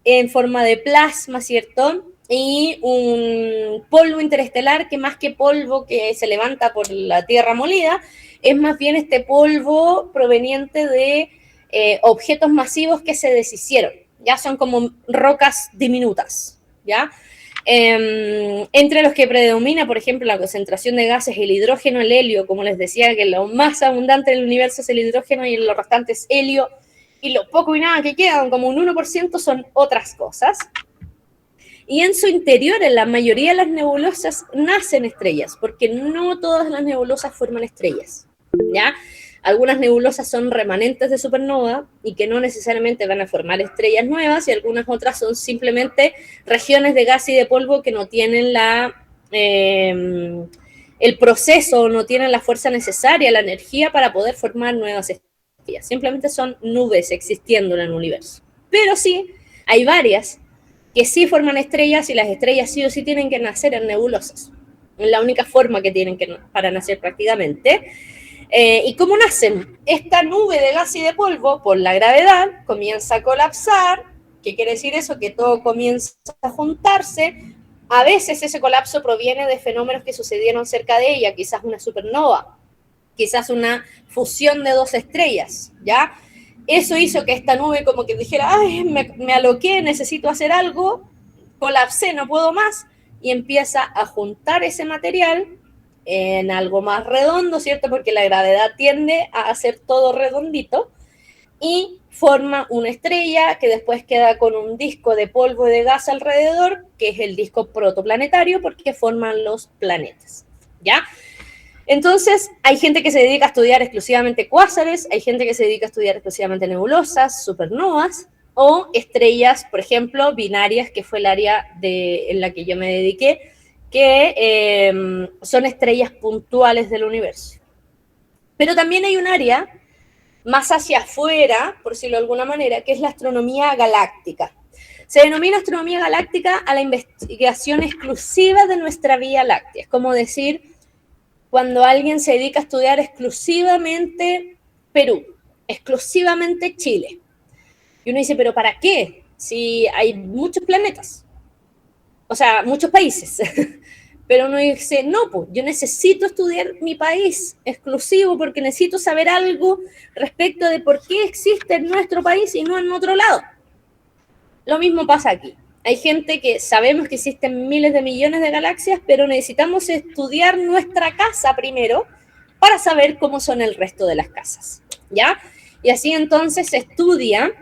en forma de plasma, ¿cierto? Y un polvo interestelar que más que polvo que se levanta por la Tierra molida, es más bien este polvo proveniente de objetos masivos que se deshicieron. Ya son como rocas diminutas, ¿ya? Entre los que predomina, por ejemplo, la concentración de gases, el hidrógeno, el helio, como les decía, que lo más abundante del universo es el hidrógeno y lo restante es helio, y lo poco y nada que quedan, como un 1%, son otras cosas. Y en su interior, en la mayoría de las nebulosas, nacen estrellas, porque no todas las nebulosas forman estrellas, ¿ya? Algunas nebulosas son remanentes de supernova y que no necesariamente van a formar estrellas nuevas, y algunas otras son simplemente regiones de gas y de polvo que no tienen el proceso, no tienen la fuerza necesaria, la energía para poder formar nuevas estrellas. Simplemente son nubes existiendo en el universo. Pero sí, hay varias que sí forman estrellas, y las estrellas sí o sí tienen que nacer en nebulosas. Es la única forma que tienen para nacer prácticamente. ¿Y cómo nacen? Esta nube de gas y de polvo, por la gravedad, comienza a colapsar. ¿Qué quiere decir eso? Que todo comienza a juntarse. A veces ese colapso proviene de fenómenos que sucedieron cerca de ella, quizás una supernova, quizás una fusión de dos estrellas, ¿ya? Eso hizo que esta nube como que dijera, ay, me aloqué, necesito hacer algo, colapsé, no puedo más, y empieza a juntar ese material en algo más redondo, ¿cierto? Porque la gravedad tiende a hacer todo redondito, y forma una estrella que después queda con un disco de polvo y de gas alrededor, que es el disco protoplanetario, porque forman los planetas, ¿ya? Entonces, hay gente que se dedica a estudiar exclusivamente cuásares, hay gente que se dedica a estudiar exclusivamente nebulosas, supernovas, o estrellas, por ejemplo, binarias, que fue el área en la que yo me dediqué, que son estrellas puntuales del universo. Pero también hay un área más hacia afuera, por decirlo de alguna manera, que es la astronomía galáctica. Se denomina astronomía galáctica a la investigación exclusiva de nuestra Vía Láctea. Es como decir, cuando alguien se dedica a estudiar exclusivamente Perú, exclusivamente Chile. Y uno dice, ¿pero para qué? Si hay muchos planetas, o sea, muchos países. Pero uno dice, no, pues yo necesito estudiar mi país exclusivo porque necesito saber algo respecto de por qué existe en nuestro país y no en otro lado. Lo mismo pasa aquí. Hay gente que sabemos que existen miles de millones de galaxias, pero necesitamos estudiar nuestra casa primero para saber cómo son el resto de las casas, ¿ya? Y así entonces se estudia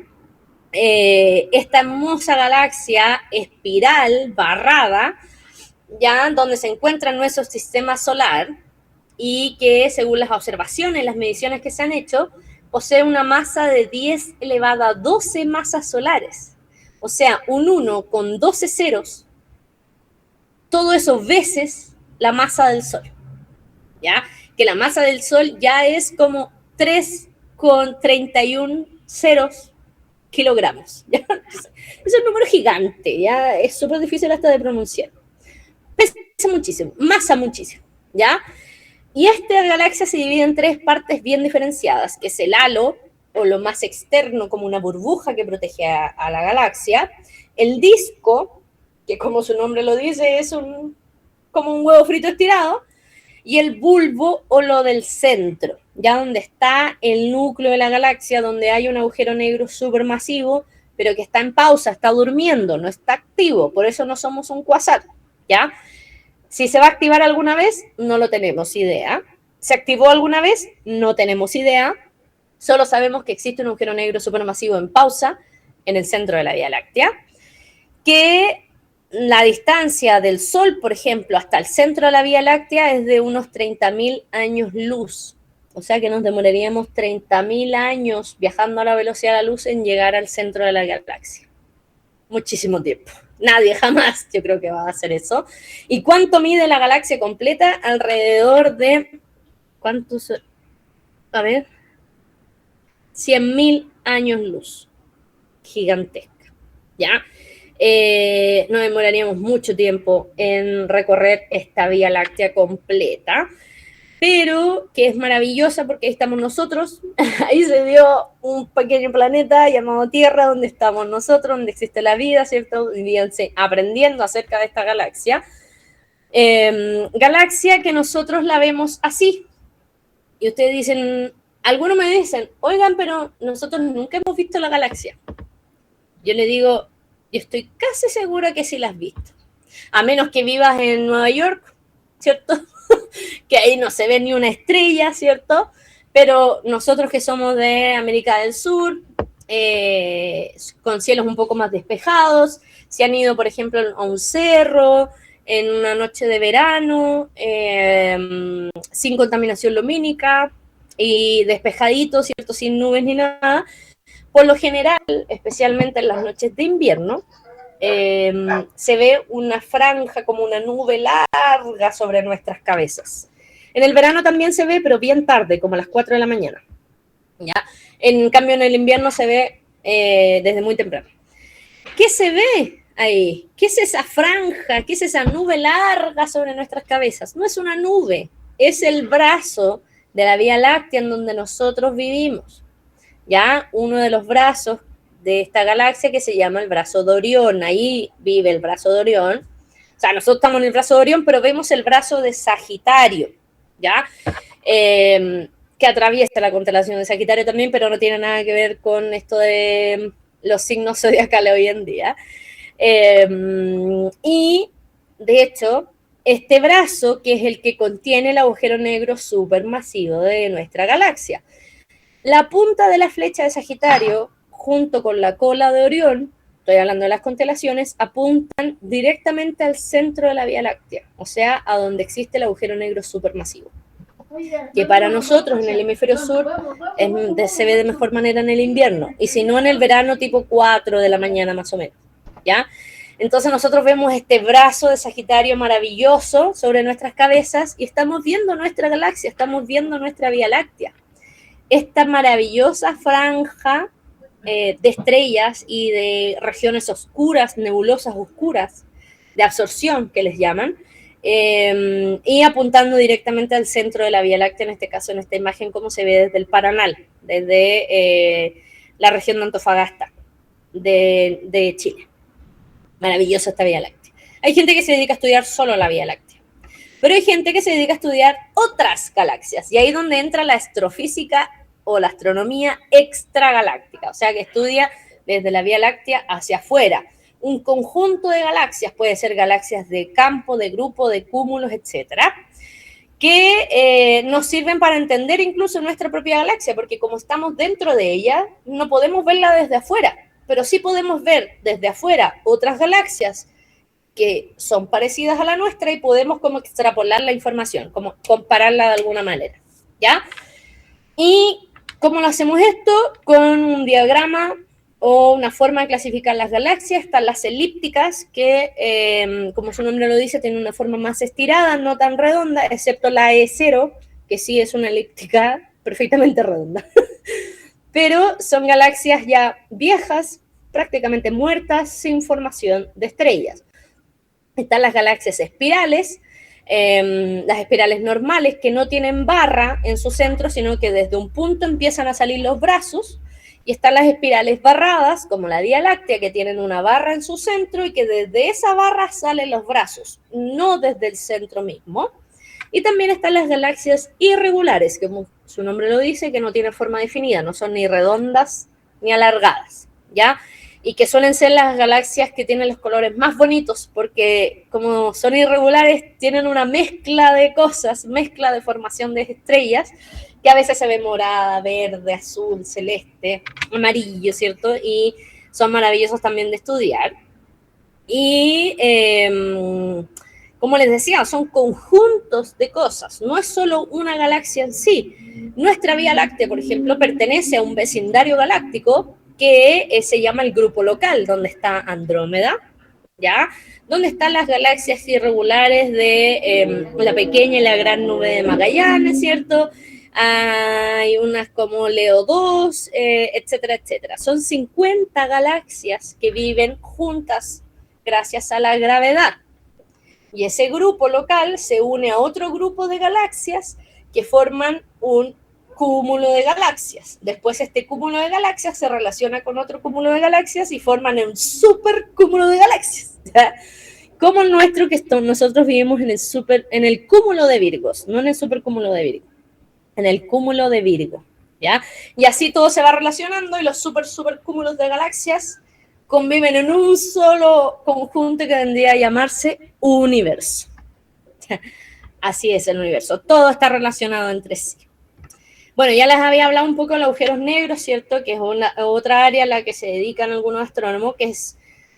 esta hermosa galaxia espiral, barrada, ya donde se encuentra nuestro sistema solar y que según las observaciones, las mediciones que se han hecho, posee una masa de 10 elevada a 12 masas solares. O sea, un 1 con 12 ceros, todo eso veces la masa del Sol. ¿Ya? Que la masa del Sol ya es como 3,31 ceros kilogramos. ¿Ya? Es un número gigante, ya es súper difícil hasta de pronunciar. Pesa muchísimo, masa muchísimo, ¿ya? Y esta galaxia se divide en 3 partes bien diferenciadas, que es el halo, o lo más externo, como una burbuja que protege a la galaxia, el disco, que como su nombre lo dice, es como un huevo frito estirado, y el bulbo, o lo del centro, ya donde está el núcleo de la galaxia, donde hay un agujero negro supermasivo, pero que está en pausa, está durmiendo, no está activo, por eso no somos un cuasar, ¿ya? Si se va a activar alguna vez, no lo tenemos idea. ¿Se activó alguna vez? No tenemos idea. Solo sabemos que existe un agujero negro supermasivo en pausa en el centro de la Vía Láctea, que la distancia del Sol, por ejemplo, hasta el centro de la Vía Láctea es de unos 30.000 años luz. O sea que nos demoraríamos 30.000 años viajando a la velocidad de la luz en llegar al centro de la galaxia. Muchísimo tiempo. Nadie jamás, yo creo que va a hacer eso. ¿Y cuánto mide la galaxia completa? Alrededor de, ¿cuántos? A ver, 100.000 años luz. Gigantesca, ¿ya? No demoraríamos mucho tiempo en recorrer esta Vía Láctea completa, pero que es maravillosa porque ahí estamos nosotros, ahí se dio un pequeño planeta llamado Tierra, donde estamos nosotros, donde existe la vida, ¿cierto? Vivíanse aprendiendo acerca de esta galaxia. Galaxia que nosotros la vemos así. Y ustedes dicen, algunos me dicen, oigan, pero nosotros nunca hemos visto la galaxia. Yo le digo, yo estoy casi segura que sí la has visto. A menos que vivas en Nueva York, ¿cierto? Que ahí no se ve ni una estrella, ¿cierto? Pero nosotros que somos de América del Sur, con cielos un poco más despejados, si han ido, por ejemplo, a un cerro, en una noche de verano, sin contaminación lumínica y despejadito, ¿cierto? Sin nubes ni nada, por lo general, especialmente en las noches de invierno, se ve una franja como una nube larga sobre nuestras cabezas. En el verano también se ve, pero bien tarde, como a las 4 de la mañana. ¿Ya? En cambio, en el invierno se ve desde muy temprano. ¿Qué se ve ahí? ¿Qué es esa franja? ¿Qué es esa nube larga sobre nuestras cabezas? No es una nube, es el brazo de la Vía Láctea en donde nosotros vivimos. ¿Ya? Uno de los brazos de esta galaxia que se llama el brazo de Orión. Ahí vive el brazo de Orión. O sea, nosotros estamos en el brazo de Orión, pero vemos el brazo de Sagitario, ¿ya? Que atraviesa la constelación de Sagitario también, pero no tiene nada que ver con esto de los signos zodiacales hoy en día. Y, de hecho, este brazo, que es el que contiene el agujero negro supermasivo de nuestra galaxia. La punta de la flecha de Sagitario, junto con la cola de Orión, estoy hablando de las constelaciones, apuntan directamente al centro de la Vía Láctea, o sea, a donde existe el agujero negro supermasivo. Que para nosotros en el hemisferio sur se ve de mejor manera en el invierno, y si no en el verano tipo 4 de la mañana más o menos, ¿ya? Entonces nosotros vemos este brazo de Sagitario maravilloso sobre nuestras cabezas y estamos viendo nuestra galaxia, estamos viendo nuestra Vía Láctea. Esta maravillosa franja de estrellas y de regiones oscuras, nebulosas oscuras, de absorción que les llaman, y apuntando directamente al centro de la Vía Láctea, en este caso en esta imagen, como se ve desde el Paranal, desde la región de Antofagasta, de Chile. Maravillosa esta Vía Láctea. Hay gente que se dedica a estudiar solo la Vía Láctea, pero hay gente que se dedica a estudiar otras galaxias, y ahí es donde entra la astrofísica o la astronomía extragaláctica, o sea que estudia desde la Vía Láctea hacia afuera. Un conjunto de galaxias, puede ser galaxias de campo, de grupo, de cúmulos, etcétera, que nos sirven para entender incluso nuestra propia galaxia, porque como estamos dentro de ella, no podemos verla desde afuera, pero sí podemos ver desde afuera otras galaxias que son parecidas a la nuestra y podemos como extrapolar la información, como compararla de alguna manera, ¿ya? ¿Y cómo lo hacemos esto? Con un diagrama o una forma de clasificar las galaxias. Están las elípticas, que, como su nombre lo dice, tienen una forma más estirada, no tan redonda, excepto la E0, que sí es una elíptica perfectamente redonda. Pero son galaxias ya viejas, prácticamente muertas, sin formación de estrellas. Están las galaxias espirales, las espirales normales, que no tienen barra en su centro, sino que desde un punto empiezan a salir los brazos, y están las espirales barradas, como la Vía Láctea, que tienen una barra en su centro y que desde esa barra salen los brazos, no desde el centro mismo. Y también están las galaxias irregulares, que como su nombre lo dice, que no tienen forma definida, no son ni redondas ni alargadas, ¿ya? Y que suelen ser las galaxias que tienen los colores más bonitos, porque como son irregulares, tienen una mezcla de cosas, mezcla de formación de estrellas, que a veces se ve morada, verde, azul, celeste, amarillo, ¿cierto? Y son maravillosos también de estudiar. Y, como les decía, son conjuntos de cosas, no es solo una galaxia en sí. Nuestra Vía Láctea, por ejemplo, pertenece a un vecindario galáctico que se llama el grupo local, donde está Andrómeda, ¿ya? Donde están las galaxias irregulares de la pequeña y la gran nube de Magallanes, ¿cierto? Hay unas como Leo 2, etcétera, etcétera. Son 50 galaxias que viven juntas gracias a la gravedad. Y ese grupo local se une a otro grupo de galaxias que forman un cúmulo de galaxias. Después este cúmulo de galaxias se relaciona con otro cúmulo de galaxias y forman un supercúmulo de galaxias, ¿ya? Como el nuestro, que nosotros vivimos en el cúmulo de Virgos, no en el supercúmulo de Virgo, en el cúmulo de Virgo, ¿ya? Y así todo se va relacionando y los supercúmulos de galaxias conviven en un solo conjunto que vendría a llamarse universo. Así es el universo, todo está relacionado entre sí. Bueno, ya les había hablado un poco de los agujeros negros, ¿cierto? Que es otra área a la que se dedican algunos astrónomos, que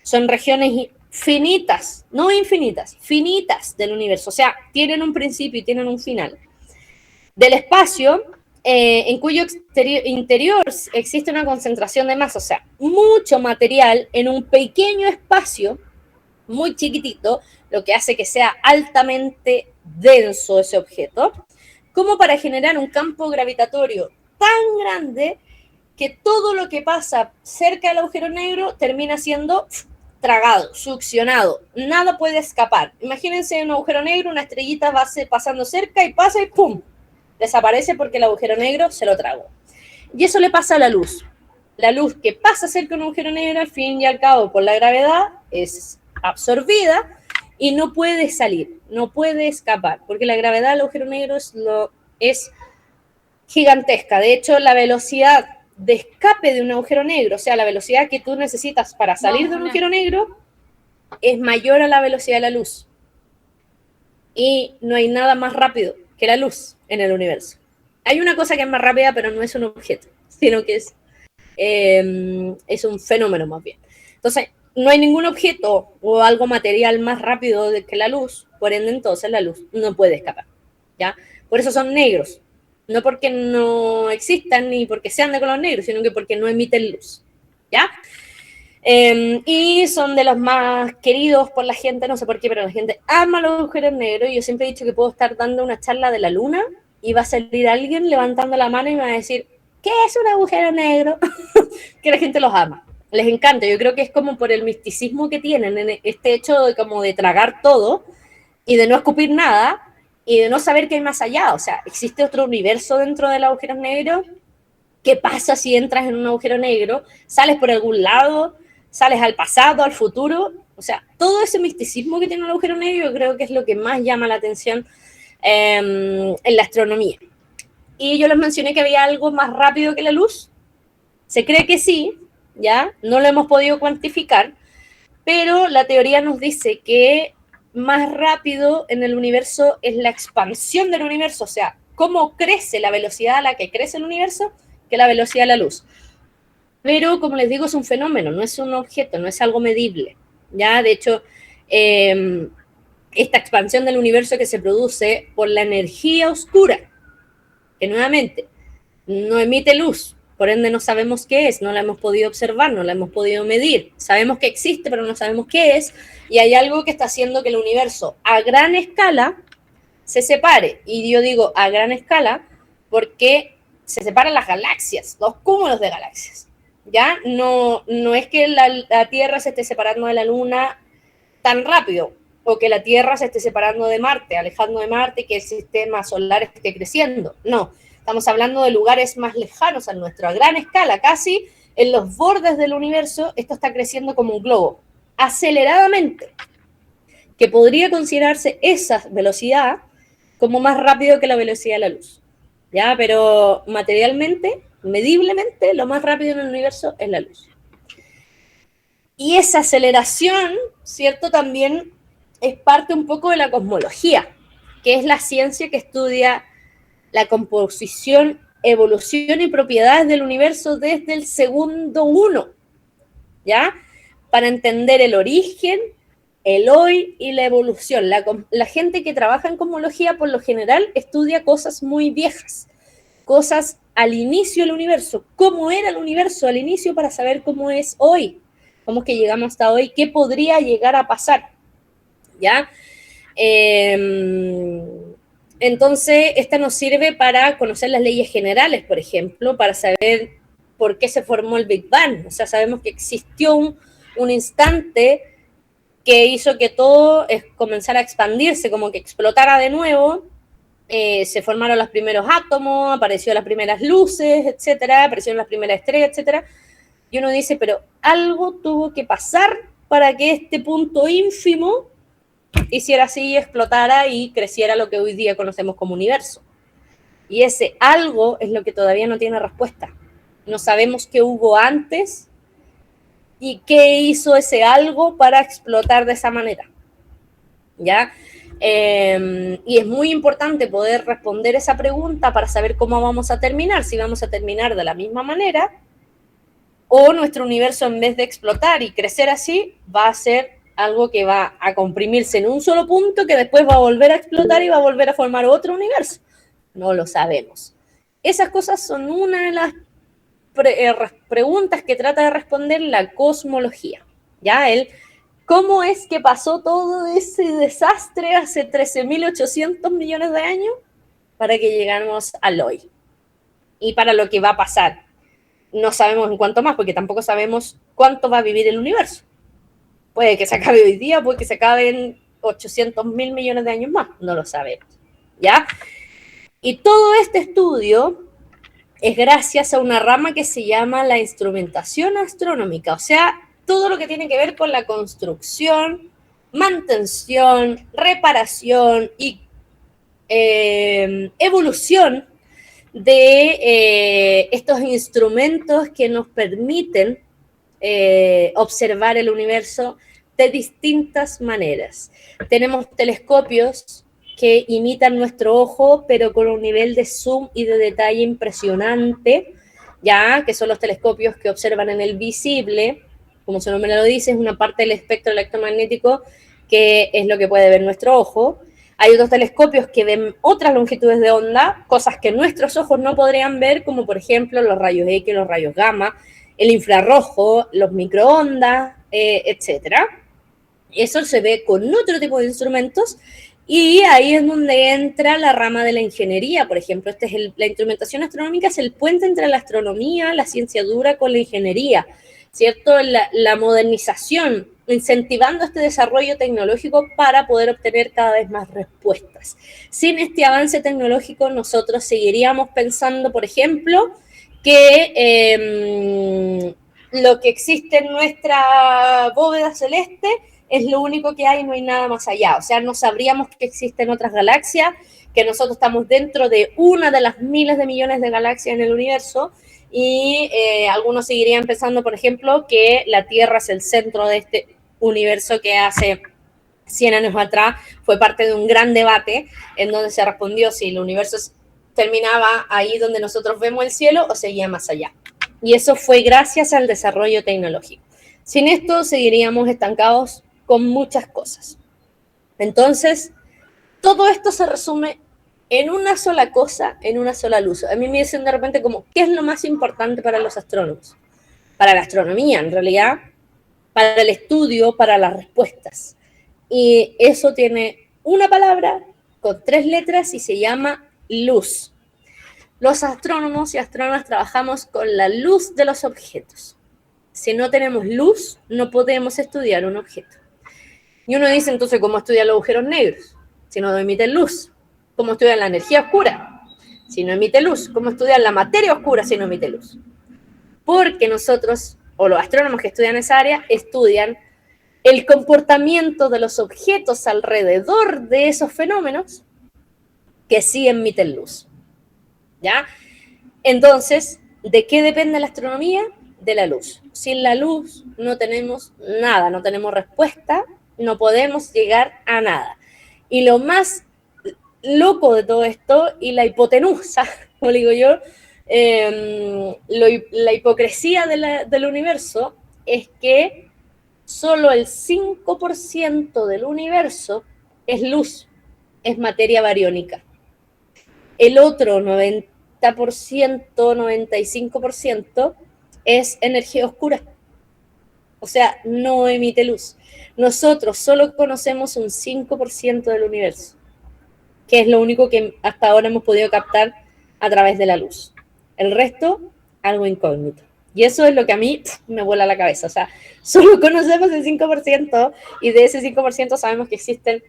son regiones finitas, no infinitas, finitas del universo. O sea, tienen un principio y tienen un final. Del espacio, en cuyo interior existe una concentración de masa, o sea, mucho material en un pequeño espacio, muy chiquitito, lo que hace que sea altamente denso ese objeto, como para generar un campo gravitatorio tan grande que todo lo que pasa cerca del agujero negro termina siendo tragado, succionado, nada puede escapar. Imagínense un agujero negro, una estrellita va pasando cerca y pasa y ¡pum!, desaparece porque el agujero negro se lo tragó. Y eso le pasa a la luz. La luz que pasa cerca de un agujero negro, al fin y al cabo, por la gravedad, es absorbida y no puede salir, no puede escapar, porque la gravedad del agujero negro es gigantesca. De hecho, la velocidad de escape de un agujero negro, o sea, la velocidad que tú necesitas para salir de un agujero negro, es mayor a la velocidad de la luz. Y no hay nada más rápido que la luz en el universo. Hay una cosa que es más rápida, pero no es un objeto, sino que es un fenómeno más bien. Entonces, no hay ningún objeto o algo material más rápido que la luz, por ende, entonces la luz no puede escapar, ¿ya? Por eso son negros, no porque no existan ni porque sean de color negro, sino que porque no emiten luz, ¿ya? Y son de los más queridos por la gente, no sé por qué, pero la gente ama los agujeros negros. Yo siempre he dicho que puedo estar dando una charla de la luna y va a salir alguien levantando la mano y me va a decir, ¿qué es un agujero negro? Que la gente los ama, les encanta. Yo creo que es como por el misticismo que tienen, en este hecho de como de tragar todo y de no escupir nada y de no saber qué hay más allá. O sea, existe otro universo dentro del agujero negro. ¿Qué pasa si entras en un agujero negro? ¿Sales por algún lado? ¿Sales al pasado, al futuro? O sea, todo ese misticismo que tiene el agujero negro, yo creo que es lo que más llama la atención en la astronomía. Y yo les mencioné que había algo más rápido que la luz. Se cree que sí, ¿ya? No lo hemos podido cuantificar, pero la teoría nos dice que más rápido en el universo es la expansión del universo, o sea, cómo crece la velocidad a la que crece el universo, que la velocidad de la luz. pero como les digo, es un fenómeno, no es un objeto, no es algo medible. Ya, de hecho, esta expansión del universo que se produce por la energía oscura, que nuevamente no emite luz, por ende no sabemos qué es, no la hemos podido observar, no la hemos podido medir, sabemos que existe, pero no sabemos qué es, y hay algo que está haciendo que el universo a gran escala se separe, y yo digo a gran escala porque se separan las galaxias, los cúmulos de galaxias, ¿ya? No es que la Tierra se esté separando de la Luna tan rápido, o que la Tierra se esté separando de Marte, alejando de Marte, y que el sistema solar esté creciendo, no. Estamos hablando de lugares más lejanos al nuestro, a gran escala, casi en los bordes del universo, esto está creciendo como un globo, aceleradamente, que podría considerarse esa velocidad como más rápido que la velocidad de la luz, ¿ya? Pero materialmente, mediblemente, lo más rápido en el universo es la luz. Y esa aceleración, ¿cierto?, también es parte un poco de la cosmología, que es la ciencia que estudia la composición, evolución y propiedades del universo desde el segundo uno, ¿ya? Para entender el origen, el hoy y la evolución. La gente que trabaja en cosmología, por lo general, estudia cosas muy viejas, cosas al inicio del universo, cómo era el universo al inicio para saber cómo es hoy, cómo es que llegamos hasta hoy, qué podría llegar a pasar, ¿ya? Entonces, esta nos sirve para conocer las leyes generales, por ejemplo, para saber por qué se formó el Big Bang. O sea, sabemos que existió un instante que hizo que todo comenzara a expandirse, como que explotara de nuevo. Se formaron los primeros átomos, aparecieron las primeras luces, etcétera, aparecieron las primeras estrellas, etcétera. Y uno dice, pero algo tuvo que pasar para que este punto ínfimo hiciera así, explotara y creciera lo que hoy día conocemos como universo. Y ese algo es lo que todavía no tiene respuesta. No sabemos qué hubo antes y qué hizo ese algo para explotar de esa manera, ¿ya? Y es muy importante poder responder esa pregunta para saber cómo vamos a terminar, si vamos a terminar de la misma manera o nuestro universo, en vez de explotar y crecer así, va a ser algo que va a comprimirse en un solo punto que después va a volver a explotar y va a volver a formar otro universo. No lo sabemos. Esas cosas son una de las preguntas que trata de responder la cosmología, ¿ya? ¿Cómo es que pasó todo ese desastre hace 13.800 millones de años para que llegáramos al hoy? Y para lo que va a pasar. No sabemos en cuánto más, porque tampoco sabemos cuánto va a vivir el universo. Puede que se acabe hoy día, puede que se acabe en 800.000 millones de años más, no lo sabemos, ¿ya? Y todo este estudio es gracias a una rama que se llama la instrumentación astronómica, o sea, todo lo que tiene que ver con la construcción, mantención, reparación y evolución de estos instrumentos que nos permiten observar el universo de distintas maneras. Tenemos telescopios que imitan nuestro ojo, pero con un nivel de zoom y de detalle impresionante, ya que son los telescopios que observan en el visible, como su nombre lo dice, es una parte del espectro electromagnético que es lo que puede ver nuestro ojo. Hay otros telescopios que ven otras longitudes de onda, cosas que nuestros ojos no podrían ver, como por ejemplo los rayos X, los rayos gamma, el infrarrojo, los microondas, etcétera. Eso se ve con otro tipo de instrumentos y ahí es donde entra la rama de la ingeniería. Por ejemplo, la instrumentación astronómica es el puente entre la astronomía, la ciencia dura con la ingeniería, ¿cierto? La modernización, incentivando este desarrollo tecnológico para poder obtener cada vez más respuestas. Sin este avance tecnológico, nosotros seguiríamos pensando, por ejemplo, que lo que existe en nuestra bóveda celeste es lo único que hay, no hay nada más allá. O sea, no sabríamos que existen otras galaxias, que nosotros estamos dentro de una de las miles de millones de galaxias en el universo, y algunos seguirían pensando, por ejemplo, que la Tierra es el centro de este universo que hace 100 años atrás fue parte de un gran debate en donde se respondió si el universo terminaba ahí donde nosotros vemos el cielo o seguía más allá. Y eso fue gracias al desarrollo tecnológico. Sin esto seguiríamos estancados con muchas cosas. Entonces, todo esto se resume en una sola cosa, en una sola luz. A mí me dicen de repente como, ¿qué es lo más importante para los astrónomos? Para la astronomía, en realidad, para el estudio, para las respuestas. Y eso tiene una palabra con 3 letras y se llama luz. Los astrónomos y astrónomas trabajamos con la luz de los objetos. Si no tenemos luz, no podemos estudiar un objeto. Y uno dice, entonces, ¿cómo estudian los agujeros negros? Si no emiten luz. ¿Cómo estudian la energía oscura? Si no emite luz. ¿Cómo estudian la materia oscura si no emite luz? Porque nosotros, o los astrónomos que estudian esa área, estudian el comportamiento de los objetos alrededor de esos fenómenos que sí emiten luz. ¿Ya? Entonces, ¿de qué depende la astronomía? De la luz. Sin la luz no tenemos nada, no tenemos respuesta, no podemos llegar a nada. Y lo más loco de todo esto, y la hipotenusa, como digo yo, la hipocresía del universo, es que solo el 5% del universo es luz, es materia bariónica. El otro 90%, 95% es energía oscura. O sea, no emite luz. Nosotros solo conocemos un 5% del universo, que es lo único que hasta ahora hemos podido captar a través de la luz. El resto, algo incógnito. Y eso es lo que a mí me vuela la cabeza. O sea, solo conocemos el 5% y de ese 5% sabemos que existen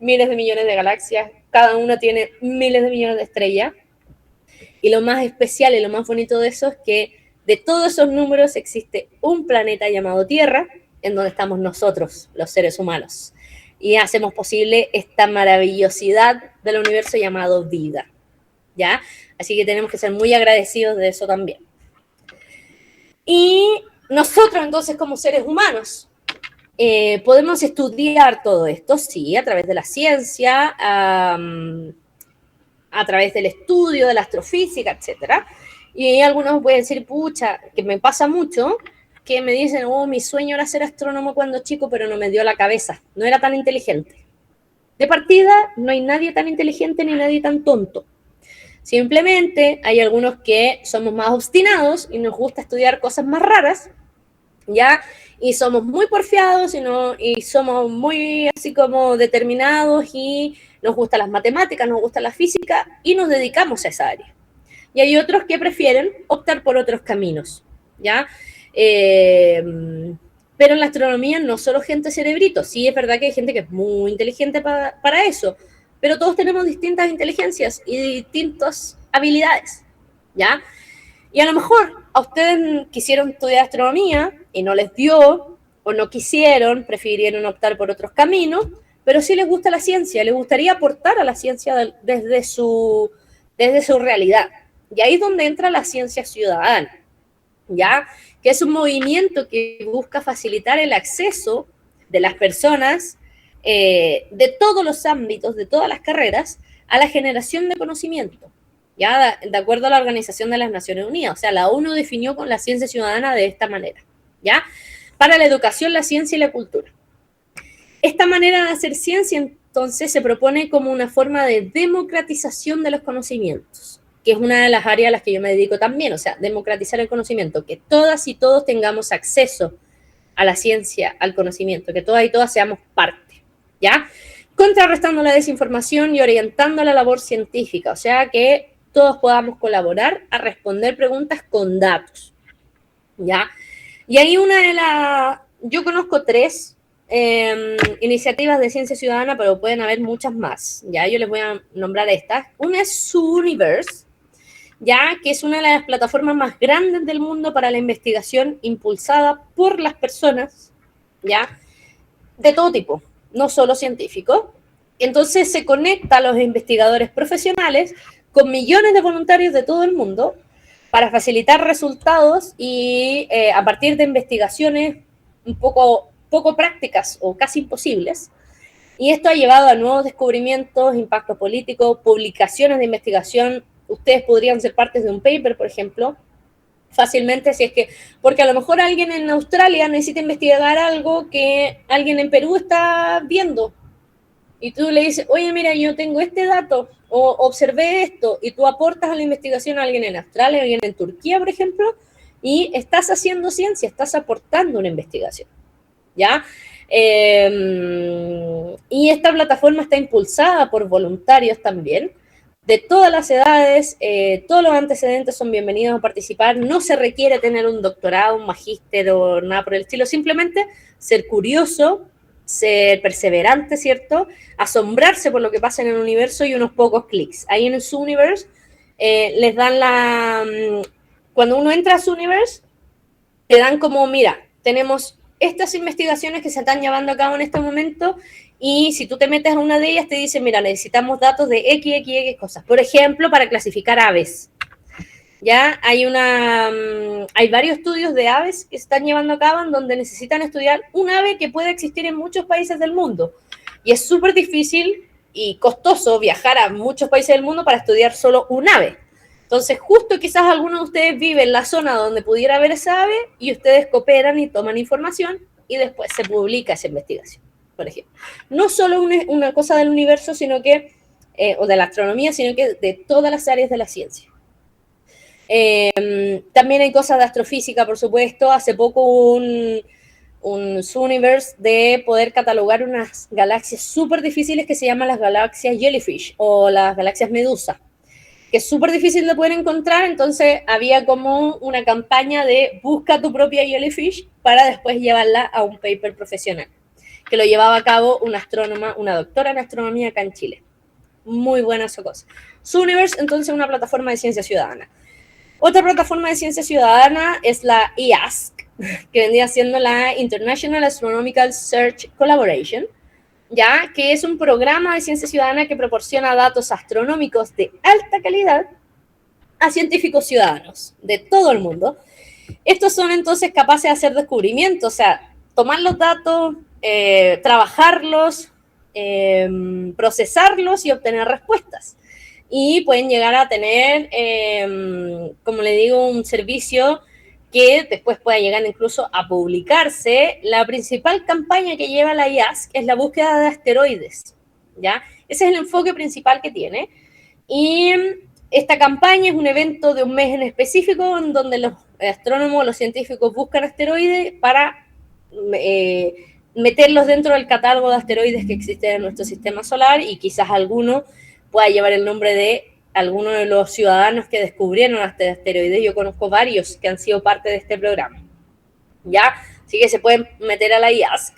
miles de millones de galaxias, cada una tiene miles de millones de estrellas. Y lo más especial y lo más bonito de eso es que de todos esos números existe un planeta llamado Tierra, en donde estamos nosotros, los seres humanos. Y hacemos posible esta maravillosidad del universo llamado vida, ¿ya? Así que tenemos que ser muy agradecidos de eso también. Y nosotros entonces como seres humanos podemos estudiar todo esto, sí, a través de la ciencia, a través del estudio de la astrofísica, etcétera. Y algunos pueden decir, pucha, que me pasa mucho, que me dicen, oh, mi sueño era ser astrónomo cuando chico, pero no me dio la cabeza, no era tan inteligente. De partida, no hay nadie tan inteligente ni nadie tan tonto. Simplemente hay algunos que somos más obstinados y nos gusta estudiar cosas más raras, ¿ya? Y somos muy porfiados y somos muy así como determinados y nos gustan las matemáticas, nos gusta la física y nos dedicamos a esa área. Y hay otros que prefieren optar por otros caminos, ¿ya? Pero en la astronomía no solo gente cerebrito, sí es verdad que hay gente que es muy inteligente para eso, pero todos tenemos distintas inteligencias y distintas habilidades, ¿ya? Y a lo mejor a ustedes quisieron estudiar astronomía y no les dio, o no quisieron, prefirieron optar por otros caminos, pero sí les gusta la ciencia, les gustaría aportar a la ciencia desde su realidad. Y ahí es donde entra la ciencia ciudadana, ¿ya? Que es un movimiento que busca facilitar el acceso de las personas de todos los ámbitos, de todas las carreras, a la generación de conocimiento, ¿ya? De acuerdo a la Organización de las Naciones Unidas. O sea, la ONU definió con la ciencia ciudadana de esta manera, ¿ya? Para la educación, la ciencia y la cultura. Esta manera de hacer ciencia, entonces, se propone como una forma de democratización de los conocimientos, que es una de las áreas a las que yo me dedico también, o sea, democratizar el conocimiento, que todas y todos tengamos acceso a la ciencia, al conocimiento, que todas y todas seamos parte, ¿ya? Contrarrestando la desinformación y orientando la labor científica, o sea, que todos podamos colaborar a responder preguntas con datos, ¿ya? Y ahí yo conozco 3 iniciativas de ciencia ciudadana, pero pueden haber muchas más, ¿ya? Yo les voy a nombrar estas. Una es Zooniverse, ya que es una de las plataformas más grandes del mundo para la investigación impulsada por las personas, ¿ya? De todo tipo, no solo científicos. Entonces se conecta a los investigadores profesionales con millones de voluntarios de todo el mundo para facilitar resultados y a partir de investigaciones un poco prácticas o casi imposibles. Y esto ha llevado a nuevos descubrimientos, impacto político, publicaciones de investigación. Ustedes podrían ser partes de un paper, por ejemplo, fácilmente, si es que, porque a lo mejor alguien en Australia necesita investigar algo que alguien en Perú está viendo, y tú le dices, oye, mira, yo tengo este dato, o observé esto, y tú aportas a la investigación a alguien en Australia, a alguien en Turquía, por ejemplo, y estás haciendo ciencia, estás aportando una investigación, ¿ya? Y esta plataforma está impulsada por voluntarios también, de todas las edades, todos los antecedentes son bienvenidos a participar, no se requiere tener un doctorado, un magíster o nada por el estilo, simplemente ser curioso, ser perseverante, ¿cierto? Asombrarse por lo que pasa en el universo y unos pocos clics. Ahí en su universe les dan cuando uno entra a su universe, te dan como, mira, tenemos estas investigaciones que se están llevando a cabo en este momento y si tú te metes a una de ellas te dice, mira, necesitamos datos de X cosas. Por ejemplo, para clasificar aves. Ya hay varios estudios de aves que se están llevando a cabo en donde necesitan estudiar un ave que puede existir en muchos países del mundo. Y es súper difícil y costoso viajar a muchos países del mundo para estudiar solo un ave. Entonces, justo quizás alguno de ustedes vive en la zona donde pudiera haber esa ave y ustedes cooperan y toman información y después se publica esa investigación, por ejemplo. No solo una cosa del universo, sino que, o de la astronomía, sino que de todas las áreas de la ciencia. También hay cosas de astrofísica, por supuesto. Hace poco un Zooniverse de poder catalogar unas galaxias súper difíciles que se llaman las galaxias Jellyfish o las galaxias Medusa, que es súper difícil de poder encontrar, entonces había como una campaña de busca tu propia Jellyfish para después llevarla a un paper profesional, que lo llevaba a cabo una astrónoma, una doctora en astronomía acá en Chile. Muy buena esa cosa. Zooniverse, entonces, una plataforma de ciencia ciudadana. Otra plataforma de ciencia ciudadana es la IASC, que vendría siendo la International Astronomical Search Collaboration, ya que es un programa de ciencia ciudadana que proporciona datos astronómicos de alta calidad a científicos ciudadanos de todo el mundo. Estos son entonces capaces de hacer descubrimientos, o sea, tomar los datos, trabajarlos, procesarlos y obtener respuestas. Y pueden llegar a tener, como le digo, un servicio que después pueda llegar incluso a publicarse. La principal campaña que lleva la IASC es la búsqueda de asteroides, ¿ya? Ese es el enfoque principal que tiene. Y esta campaña es un evento de un mes en específico en donde los astrónomos, los científicos buscan asteroides para meterlos dentro del catálogo de asteroides que existe en nuestro sistema solar y quizás alguno pueda llevar el nombre de alguno de los ciudadanos que descubrieron este asteroide. Yo conozco varios que han sido parte de este programa, ¿ya? Así que se pueden meter a la IASC.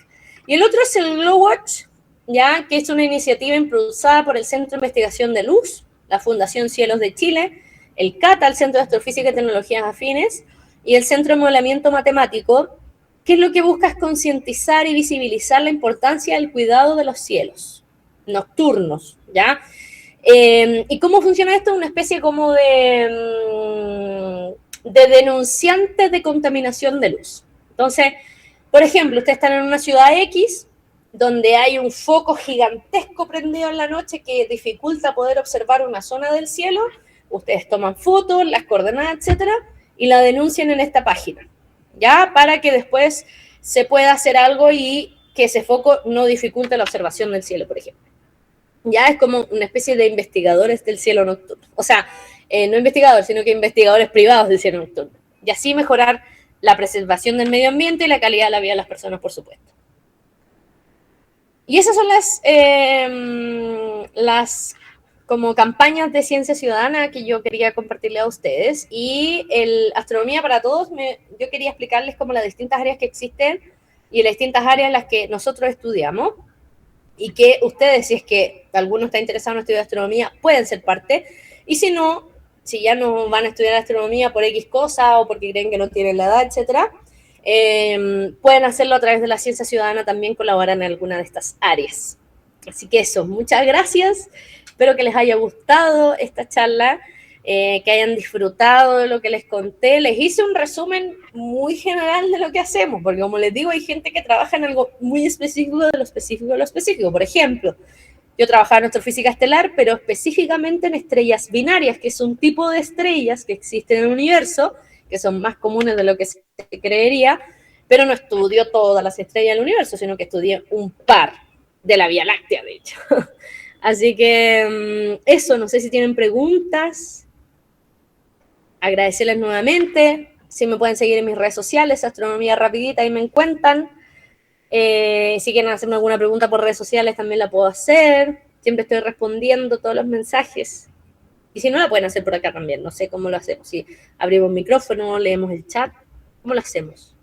Y el otro es el Glowwatch, ¿ya? Que es una iniciativa impulsada por el Centro de Investigación de Luz, la Fundación Cielos de Chile, el CATA, el Centro de Astrofísica y Tecnologías Afines, y el Centro de Modelamiento Matemático, que es lo que busca es concientizar y visibilizar la importancia del cuidado de los cielos nocturnos, ¿ya? ¿Y cómo funciona esto? Una especie como de denunciante de contaminación de luz. Entonces, por ejemplo, ustedes están en una ciudad X, donde hay un foco gigantesco prendido en la noche que dificulta poder observar una zona del cielo. Ustedes toman fotos, las coordenadas, etcétera, y la denuncian en esta página, ¿ya? Para que después se pueda hacer algo y que ese foco no dificulte la observación del cielo, por ejemplo. Ya es como una especie de investigadores del cielo nocturno. O sea, no investigadores, sino que investigadores privados del cielo nocturno. Y así mejorar la preservación del medio ambiente y la calidad de la vida de las personas, por supuesto. Y esas son las como campañas de ciencia ciudadana que yo quería compartirle a ustedes. Y el Astronomía para Todos, yo quería explicarles como las distintas áreas que existen y las distintas áreas en las que nosotros estudiamos. Y que ustedes, si es que alguno está interesado en estudiar astronomía, pueden ser parte. Y si no, si ya no van a estudiar astronomía por X cosa o porque creen que no tienen la edad, etcétera, pueden hacerlo a través de la ciencia ciudadana, también colaboran en alguna de estas áreas. Así que eso, muchas gracias. Espero que les haya gustado esta charla, que hayan disfrutado de lo que les conté. Les hice un resumen muy general de lo que hacemos, porque como les digo, hay gente que trabaja en algo muy específico de lo específico de lo específico. Por ejemplo, yo trabajaba en astrofísica estelar, pero específicamente en estrellas binarias, que es un tipo de estrellas que existen en el universo que son más comunes de lo que se creería, pero no estudio todas las estrellas del universo, sino que estudié un par de la Vía Láctea, de hecho. Así que eso, no sé si tienen preguntas. Agradecerles nuevamente. Si me pueden seguir en mis redes sociales, Astronomía Rapidita, ahí me encuentran. Si quieren hacerme alguna pregunta por redes sociales, también la puedo hacer. Siempre estoy respondiendo todos los mensajes. Y si no, la pueden hacer por acá también. No sé cómo lo hacemos. Si abrimos micrófono, leemos el chat, ¿cómo lo hacemos?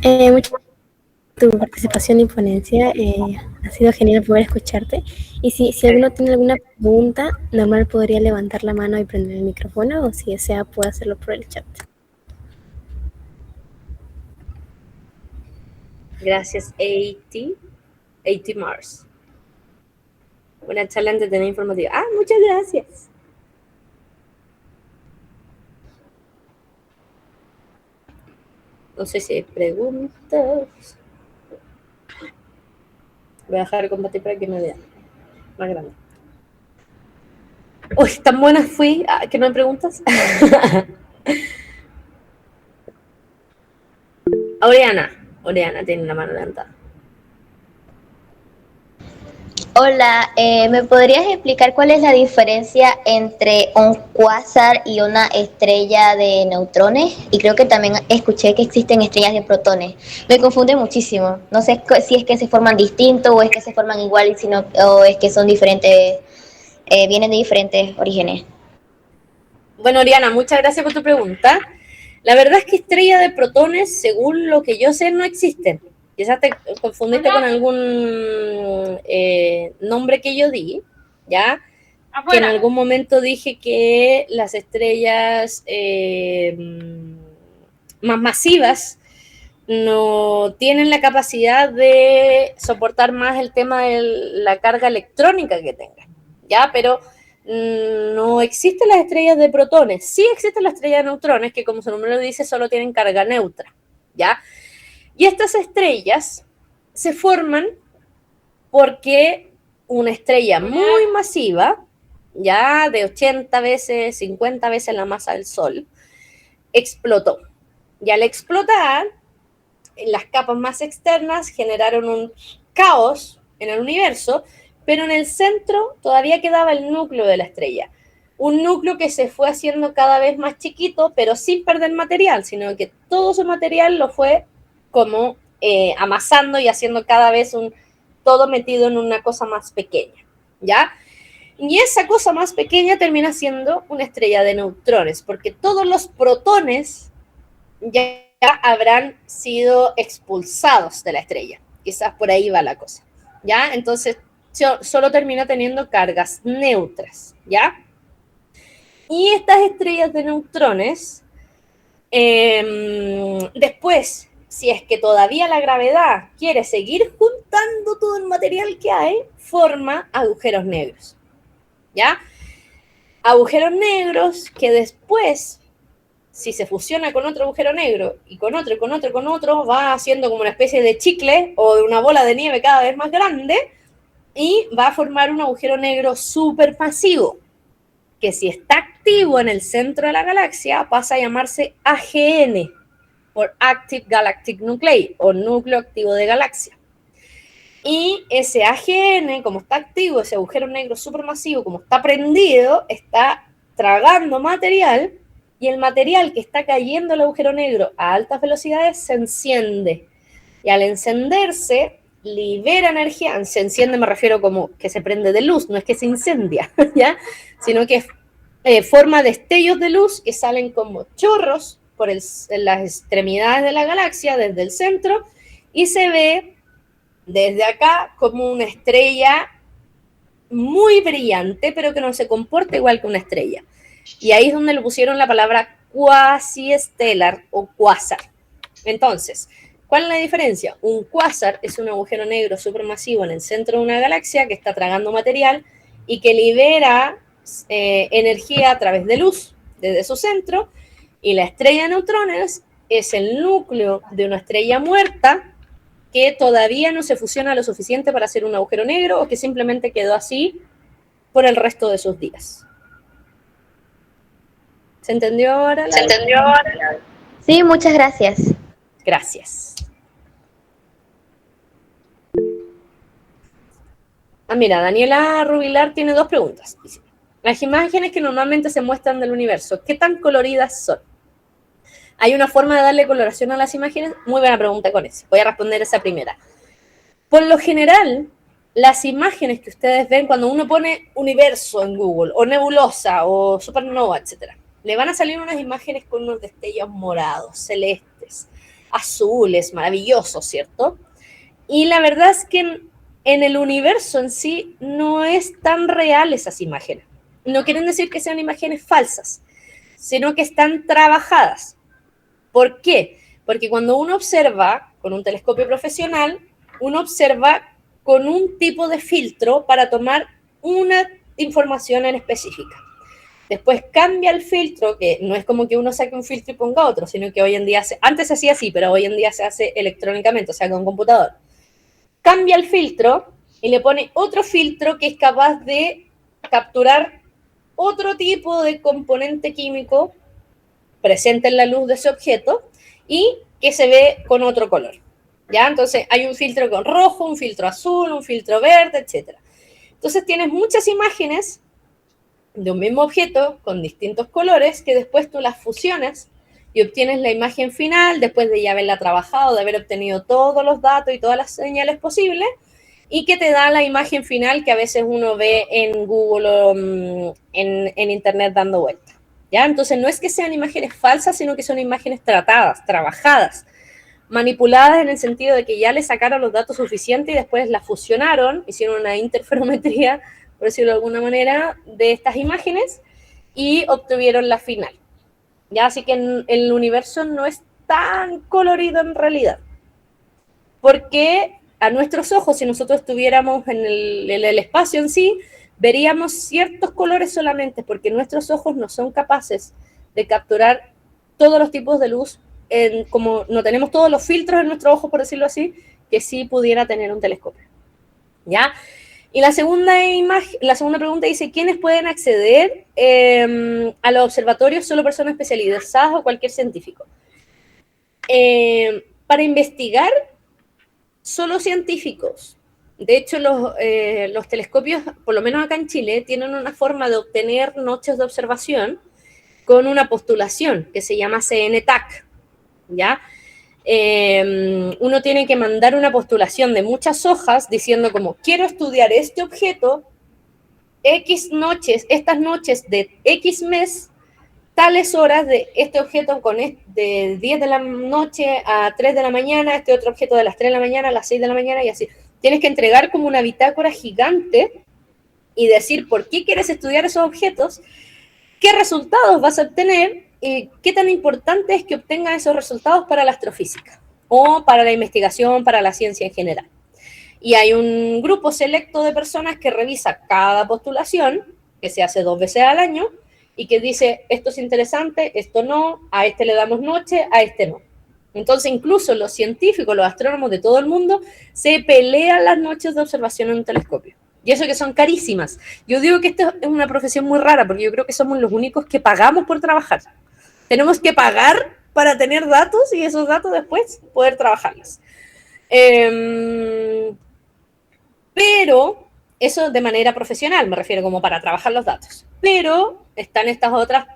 Muchas gracias por tu participación y ponencia. Ha sido genial poder escucharte. Y si alguno tiene alguna pregunta, normal podría levantar la mano y prender el micrófono, o si desea puede hacerlo por el chat. Gracias, AT Mars. Una charla entretenida informativa. Ah, muchas gracias. No sé si hay preguntas. Voy a dejar de compartir para que me vean más grande. Uy, tan buena fui que no hay preguntas. Oriana tiene una mano levantada. Hola, ¿me podrías explicar cuál es la diferencia entre un cuásar y una estrella de neutrones? Y creo que también escuché que existen estrellas de protones. Me confunde muchísimo. No sé si es que se forman distintos o es que se forman igual, o es que son diferentes, vienen de diferentes orígenes. Bueno, Oriana, muchas gracias por tu pregunta. La verdad es que estrellas de protones, según lo que yo sé, no existen. Quizás te confundiste con algún nombre que yo di, ¿ya? Afuera. Que en algún momento dije que las estrellas más masivas no tienen la capacidad de soportar más el tema de la carga electrónica que tengan, ¿ya? Pero no existen las estrellas de protones, sí existen las estrellas de neutrones, que como su nombre lo dice, solo tienen carga neutra, ¿ya? Y estas estrellas se forman porque una estrella muy masiva, ya de 80 veces, 50 veces la masa del Sol, explotó. Y al explotar, las capas más externas generaron un caos en el universo, pero en el centro todavía quedaba el núcleo de la estrella. Un núcleo que se fue haciendo cada vez más chiquito, pero sin perder material, sino que todo su material lo fue como amasando y haciendo cada vez todo metido en una cosa más pequeña, ¿ya? Y esa cosa más pequeña termina siendo una estrella de neutrones, porque todos los protones ya habrán sido expulsados de la estrella. Quizás por ahí va la cosa, ¿ya? Entonces, solo termina teniendo cargas neutras, ¿ya? Y estas estrellas de neutrones, después, si es que todavía la gravedad quiere seguir juntando todo el material que hay, forma agujeros negros, ¿ya? Agujeros negros que después, si se fusiona con otro agujero negro y con otro, y con otro, y con otro, va haciendo como una especie de chicle o de una bola de nieve cada vez más grande y va a formar un agujero negro supermasivo, que si está activo en el centro de la galaxia pasa a llamarse AGN, por Active Galactic Nuclei, o núcleo activo de galaxia. Y ese AGN, como está activo, ese agujero negro supermasivo, como está prendido, está tragando material, y el material que está cayendo al agujero negro a altas velocidades se enciende. Y al encenderse, libera energía. Se enciende, me refiero como que se prende de luz, no es que se incendia, ¿ya? Sino que forma destellos de luz que salen como chorros por en las extremidades de la galaxia, desde el centro, y se ve desde acá como una estrella muy brillante, pero que no se comporta igual que una estrella. Y ahí es donde le pusieron la palabra cuasi-estelar o cuásar. Entonces, ¿cuál es la diferencia? Un cuásar es un agujero negro supermasivo en el centro de una galaxia que está tragando material y que libera energía a través de luz desde su centro, y la estrella de neutrones es el núcleo de una estrella muerta que todavía no se fusiona lo suficiente para hacer un agujero negro, o que simplemente quedó así por el resto de sus días. ¿Se entendió ahora? ¿Se entendió ahora? Sí, muchas gracias. Gracias. Mira, Daniela Rubilar tiene 2 preguntas. Dice, las imágenes que normalmente se muestran del universo, ¿qué tan coloridas son? ¿Hay una forma de darle coloración a las imágenes? Muy buena pregunta con eso. Voy a responder esa primera. Por lo general, las imágenes que ustedes ven cuando uno pone universo en Google, o nebulosa, o supernova, etc., le van a salir unas imágenes con unos destellos morados, celestes, azules, maravillosos, ¿cierto? Y la verdad es que en el universo en sí no es tan real esas imágenes. No quieren decir que sean imágenes falsas, sino que están trabajadas. ¿Por qué? Porque cuando uno observa con un telescopio profesional, uno observa con un tipo de filtro para tomar una información en específica. Después cambia el filtro, que no es como que uno saque un filtro y ponga otro, sino que hoy en día, antes se hacía así, pero hoy en día se hace electrónicamente, o sea, con un computador. Cambia el filtro y le pone otro filtro que es capaz de capturar otro tipo de componente químico presente en la luz de ese objeto y que se ve con otro color. ¿Ya? Entonces hay un filtro con rojo, un filtro azul, un filtro verde, etc. Entonces tienes muchas imágenes de un mismo objeto con distintos colores que después tú las fusionas y obtienes la imagen final después de ya haberla trabajado, de haber obtenido todos los datos y todas las señales posibles y que te da la imagen final que a veces uno ve en Google o en Internet dando vueltas. ¿Ya? Entonces no es que sean imágenes falsas, sino que son imágenes tratadas, trabajadas, manipuladas en el sentido de que ya le sacaron los datos suficientes y después las fusionaron, hicieron una interferometría, por decirlo de alguna manera, de estas imágenes y obtuvieron la final. ¿Ya? Así que el universo no es tan colorido en realidad. Porque a nuestros ojos, si nosotros estuviéramos en el espacio en sí, veríamos ciertos colores solamente, porque nuestros ojos no son capaces de capturar todos los tipos de luz, como no tenemos todos los filtros en nuestro ojo, por decirlo así, que sí pudiera tener un telescopio. ¿Ya? Y la segunda pregunta dice, ¿quiénes pueden acceder a los observatorios? ¿Solo personas especializadas o cualquier científico? Para investigar, solo científicos. De hecho, los telescopios, por lo menos acá en Chile, tienen una forma de obtener noches de observación con una postulación que se llama CNTAC, ¿ya? Uno tiene que mandar una postulación de muchas hojas diciendo como, quiero estudiar este objeto, X noches, estas noches de X mes, tales horas de este objeto de 10 de la noche a 3 de la mañana, este otro objeto de las 3 de la mañana a las 6 de la mañana y así. Tienes que entregar como una bitácora gigante y decir por qué quieres estudiar esos objetos, qué resultados vas a obtener y qué tan importante es que obtengas esos resultados para la astrofísica o para la investigación, para la ciencia en general. Y hay un grupo selecto de personas que revisa cada postulación, que se hace 2 veces al año, y que dice, esto es interesante, esto no, a este le damos noche, a este no. Entonces, incluso los científicos, los astrónomos de todo el mundo, se pelean las noches de observación en un telescopio. Y eso que son carísimas. Yo digo que esta es una profesión muy rara, porque yo creo que somos los únicos que pagamos por trabajar. Tenemos que pagar para tener datos y esos datos después poder trabajarlos. Pero eso de manera profesional, me refiero como para trabajar los datos. Pero están estas otras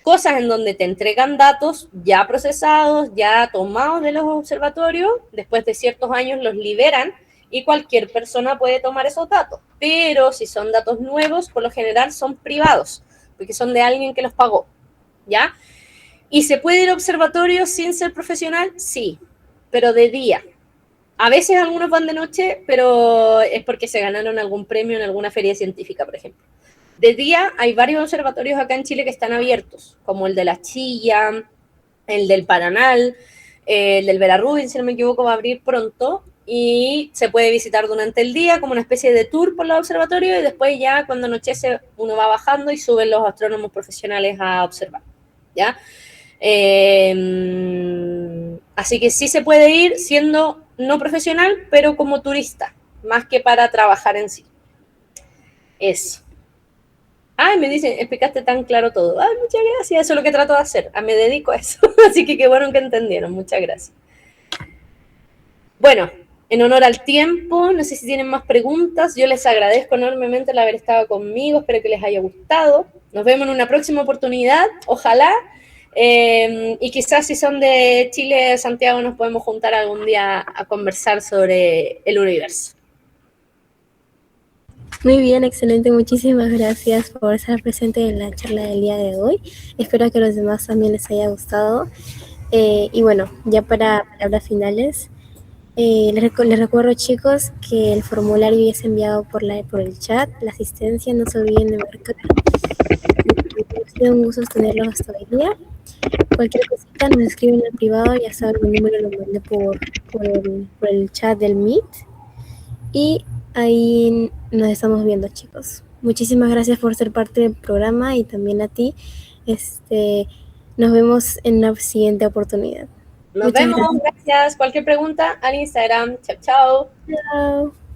cosas en donde te entregan datos ya procesados, ya tomados de los observatorios, después de ciertos años los liberan y cualquier persona puede tomar esos datos. Pero si son datos nuevos, por lo general son privados, porque son de alguien que los pagó, ¿ya? ¿Y se puede ir a observatorios sin ser profesional? Sí, pero de día. A veces algunos van de noche, pero es porque se ganaron algún premio en alguna feria científica, por ejemplo. De día hay varios observatorios acá en Chile que están abiertos, como el de La Chilla, el del Paranal, el del Vera Rubin, si no me equivoco, va a abrir pronto y se puede visitar durante el día como una especie de tour por los observatorios y después ya cuando anochece uno va bajando y suben los astrónomos profesionales a observar, ¿ya? Así que sí se puede ir siendo no profesional, pero como turista, más que para trabajar en sí. Eso. Ay, me dicen, explicaste tan claro todo. Ay, muchas gracias, eso es lo que trato de hacer. Me dedico a eso. Así que qué bueno que entendieron, muchas gracias. Bueno, en honor al tiempo, no sé si tienen más preguntas. Yo les agradezco enormemente el haber estado conmigo. Espero que les haya gustado. Nos vemos en una próxima oportunidad, ojalá. Y quizás si son de Chile, Santiago, nos podemos juntar algún día a conversar sobre el universo. Muy bien, excelente. Muchísimas gracias por estar presente en la charla del día de hoy. Espero que a los demás también les haya gustado. Y bueno, ya para palabras finales, les recuerdo, chicos, que el formulario ya es enviado por el chat, la asistencia, no se olviden de marcar. Ha sido un gusto tenerlos hasta hoy día. Cualquier cosita nos escriben en privado, ya saben, mi número lo mandé por el chat del Meet. Y ahí nos estamos viendo, chicos. Muchísimas gracias por ser parte del programa y también a ti. Nos vemos en una siguiente oportunidad. Nos vemos, gracias. Cualquier pregunta al Instagram. Chao, chao. Chao.